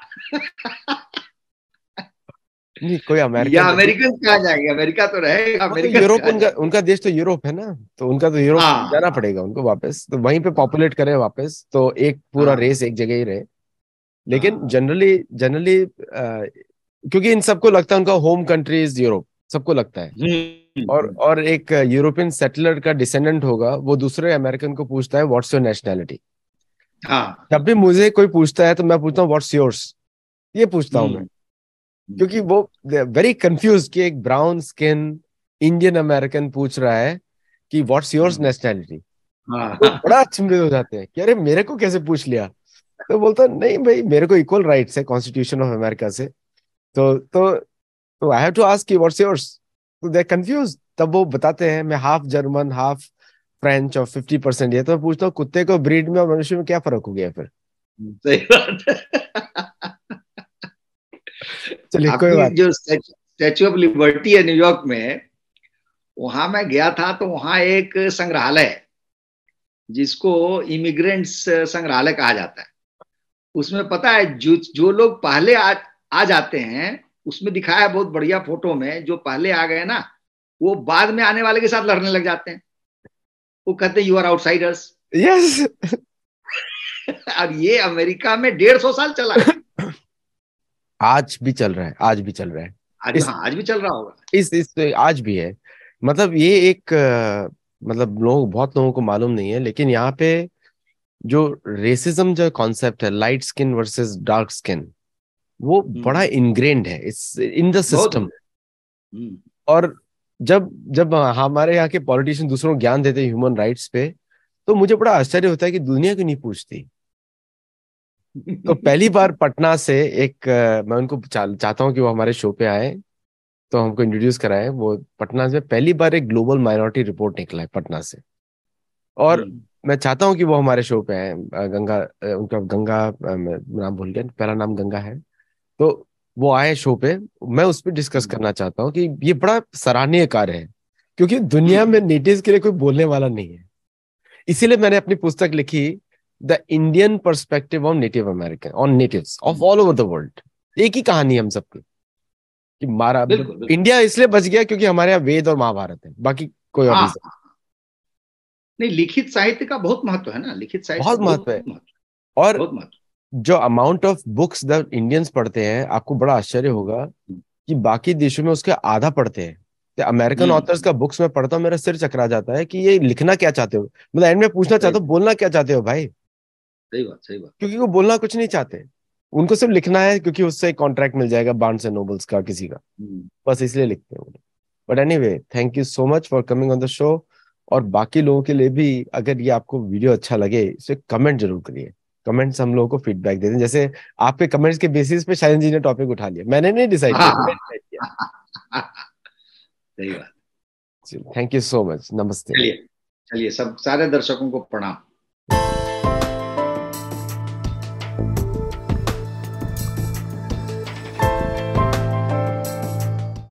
नहीं कोई या अमेरिकन, अमेरिकन कहाँ जाएंगे? अमेरिका तो रहेगा, वो तो अमेरिकन यूरोप, कहाँ उनका जाएंगे? उनका देश तो यूरोप है ना। तो उनका तो यूरोप हाँ जाना हाँ पड़ेगा उनको वापस, तो वहीं पे हाँ पॉपुलेट करें वापस, तो एक पूरा हाँ रेस एक जगह ही रहे। लेकिन हाँ। जनरली जनरली क्योंकि इन सबको लगता है उनका होम कंट्री इज यूरोप, सबको लगता है। हम्म। और एक यूरोपियन सेटलर का डिसेंडेंट होगा, वो दूसरे अमेरिकन को पूछता है व्हाट्स योर नेशनैलिटी। हाँ जब भी मुझे कोई पूछता है तो मैं पूछता हूँ व्हाट्स योर्स, ये पूछता हूँ मैं। हम्म क्योंकि वो वेरी कंफ्यूज कि एक ब्राउन स्किन इंडियन अमेरिकन पूछ रहा है कि व्हाट्स योर्स हम्म, नेशनैलिटी। तो हाँ। बड़ा अचंभित हो जाते हैं कि अरे मेरे को कैसे पूछ लिया। तो बोलता नहीं भाई, मेरे को इक्वल राइट्स है कॉन्स्टिट्यूशन ऑफ अमेरिका से। तो I have to ask you what's yours. तो दे कंफ्यूज, तब वो बताते हैं मैं हाफ जर्मन हाफ फ्रेंच और 50% ये। तो मैं पूछता हूँ कुत्ते को ब्रीड में और मनुष्य में क्या फर्क हो गया फिर। सही बात है। चलिए कोई आपकी बात। जो स्टैच्यू ऑफ लिबर्टी है न्यूयॉर्क में, वहां मैं गया था, तो वहां एक संग्रहालय है जिसको इमिग्रेंट्स संग्रहालय कहा जाता है। उसमें पता है, जो जो लोग पहले आ जाते हैं, उसमें दिखाया है बहुत बढ़िया फोटो में, जो पहले आ गए ना, वो बाद में आने वाले के साथ लड़ने लग जाते हैं। वो कहते हैं यू आर आउटसाइडर्स। यस। और ये अमेरिका में 150 साल चला है। आज भी चल रहा है, आज भी चल रहा है। आज, हाँ, आज भी चल रहा होगा। इस आज भी है। मतलब ये एक मतलब बहुत लोगों को मालूम नहीं है, लेकिन यहाँ पे जो रेसिज्म जो कॉन्सेप्ट है, light skin versus dark skin, वो बड़ा हम्म, इनग्रेन्ड है इट्स इन द बहुत सिस्टम। हम्म। और जब जब हमारे यहाँ के पॉलिटिशियन दूसरों को ज्ञान देते हैं ह्यूमन राइट्स पे, तो मुझे बड़ा आश्चर्य होता है कि दुनिया क्यों नहीं पूछती। तो पहली बार पटना से एक मैं उनको चाहता हूँ कि वो हमारे शो पे आए, तो हमको इंट्रोड्यूस कराए। वो पटना से पहली बार एक ग्लोबल माइनॉरिटी रिपोर्ट निकला है पटना से। और मैं चाहता हूँ कि वो हमारे शो पे आए। गंगा, उनका गंगा, मैं नाम भूल गया, पहला नाम गंगा है। तो वो आए शो पे। मैं उस पर डिस्कस करना चाहता हूँ कि ये बड़ा सराहनीय कार्य है, क्योंकि दुनिया में नेटिव्स के लिए कोई बोलने वाला नहीं है। इसीलिए मैंने अपनी पुस्तक लिखी, the Indian perspective on native American, on natives of all over the world. एक ही कहानी है हम सबकी, कि मारा बिल्कुल बिल्कुल। इंडिया इसलिए बच गया क्योंकि हमारे यहाँ वेद और महाभारत है, बाकी कोई और हाँ, रीजन। नहीं, लिखित साहित्य का बहुत महत्व है ना, लिखित साहित्य बहुत का महत्व बहुत है। महत्व, और बहुत महत्व। जो amount of books the Indians पढ़ते हैं, आपको बड़ा आश्चर्य होगा कि बाकी देशों में उसके आधा पढ़ते हैं। तो अमेरिकन ऑथर्स का बुक्स में पढ़ता हूँ, मेरा सिर चकरा जाता है कि ये लिखना क्या चाहते हो। मतलब एंड में पूछना सही चाहता हूँ, बोलना क्या चाहते हो भाई। सही बात, सही बात। क्योंकि वो बोलना कुछ नहीं चाहते, उनको सिर्फ लिखना है, क्योंकि उससे कॉन्ट्रैक्ट मिल जाएगा बार्न्स एंड नोबल्स का, किसी का। हम्म। बस इसलिए लिखते हैं वो। But anyway, thank you so much for coming on the show. और बाकी लोगों के लिए भी, अगर ये आपको वीडियो अच्छा लगे, इसे कमेंट जरूर करिए। कमेंट्स हम लोगों को फीडबैक देते हैं। जैसे आपके कमेंट्स के बेसिस पे शायद जी ने टॉपिक उठा लिया, मैंने नहीं डिसाइड किया, हाँ, मैंने डिसाइड किया। सही बात। थैंक यू सो मच, नमस्ते। चलिए, चलिए, सब सारे दर्शकों को प्रणाम।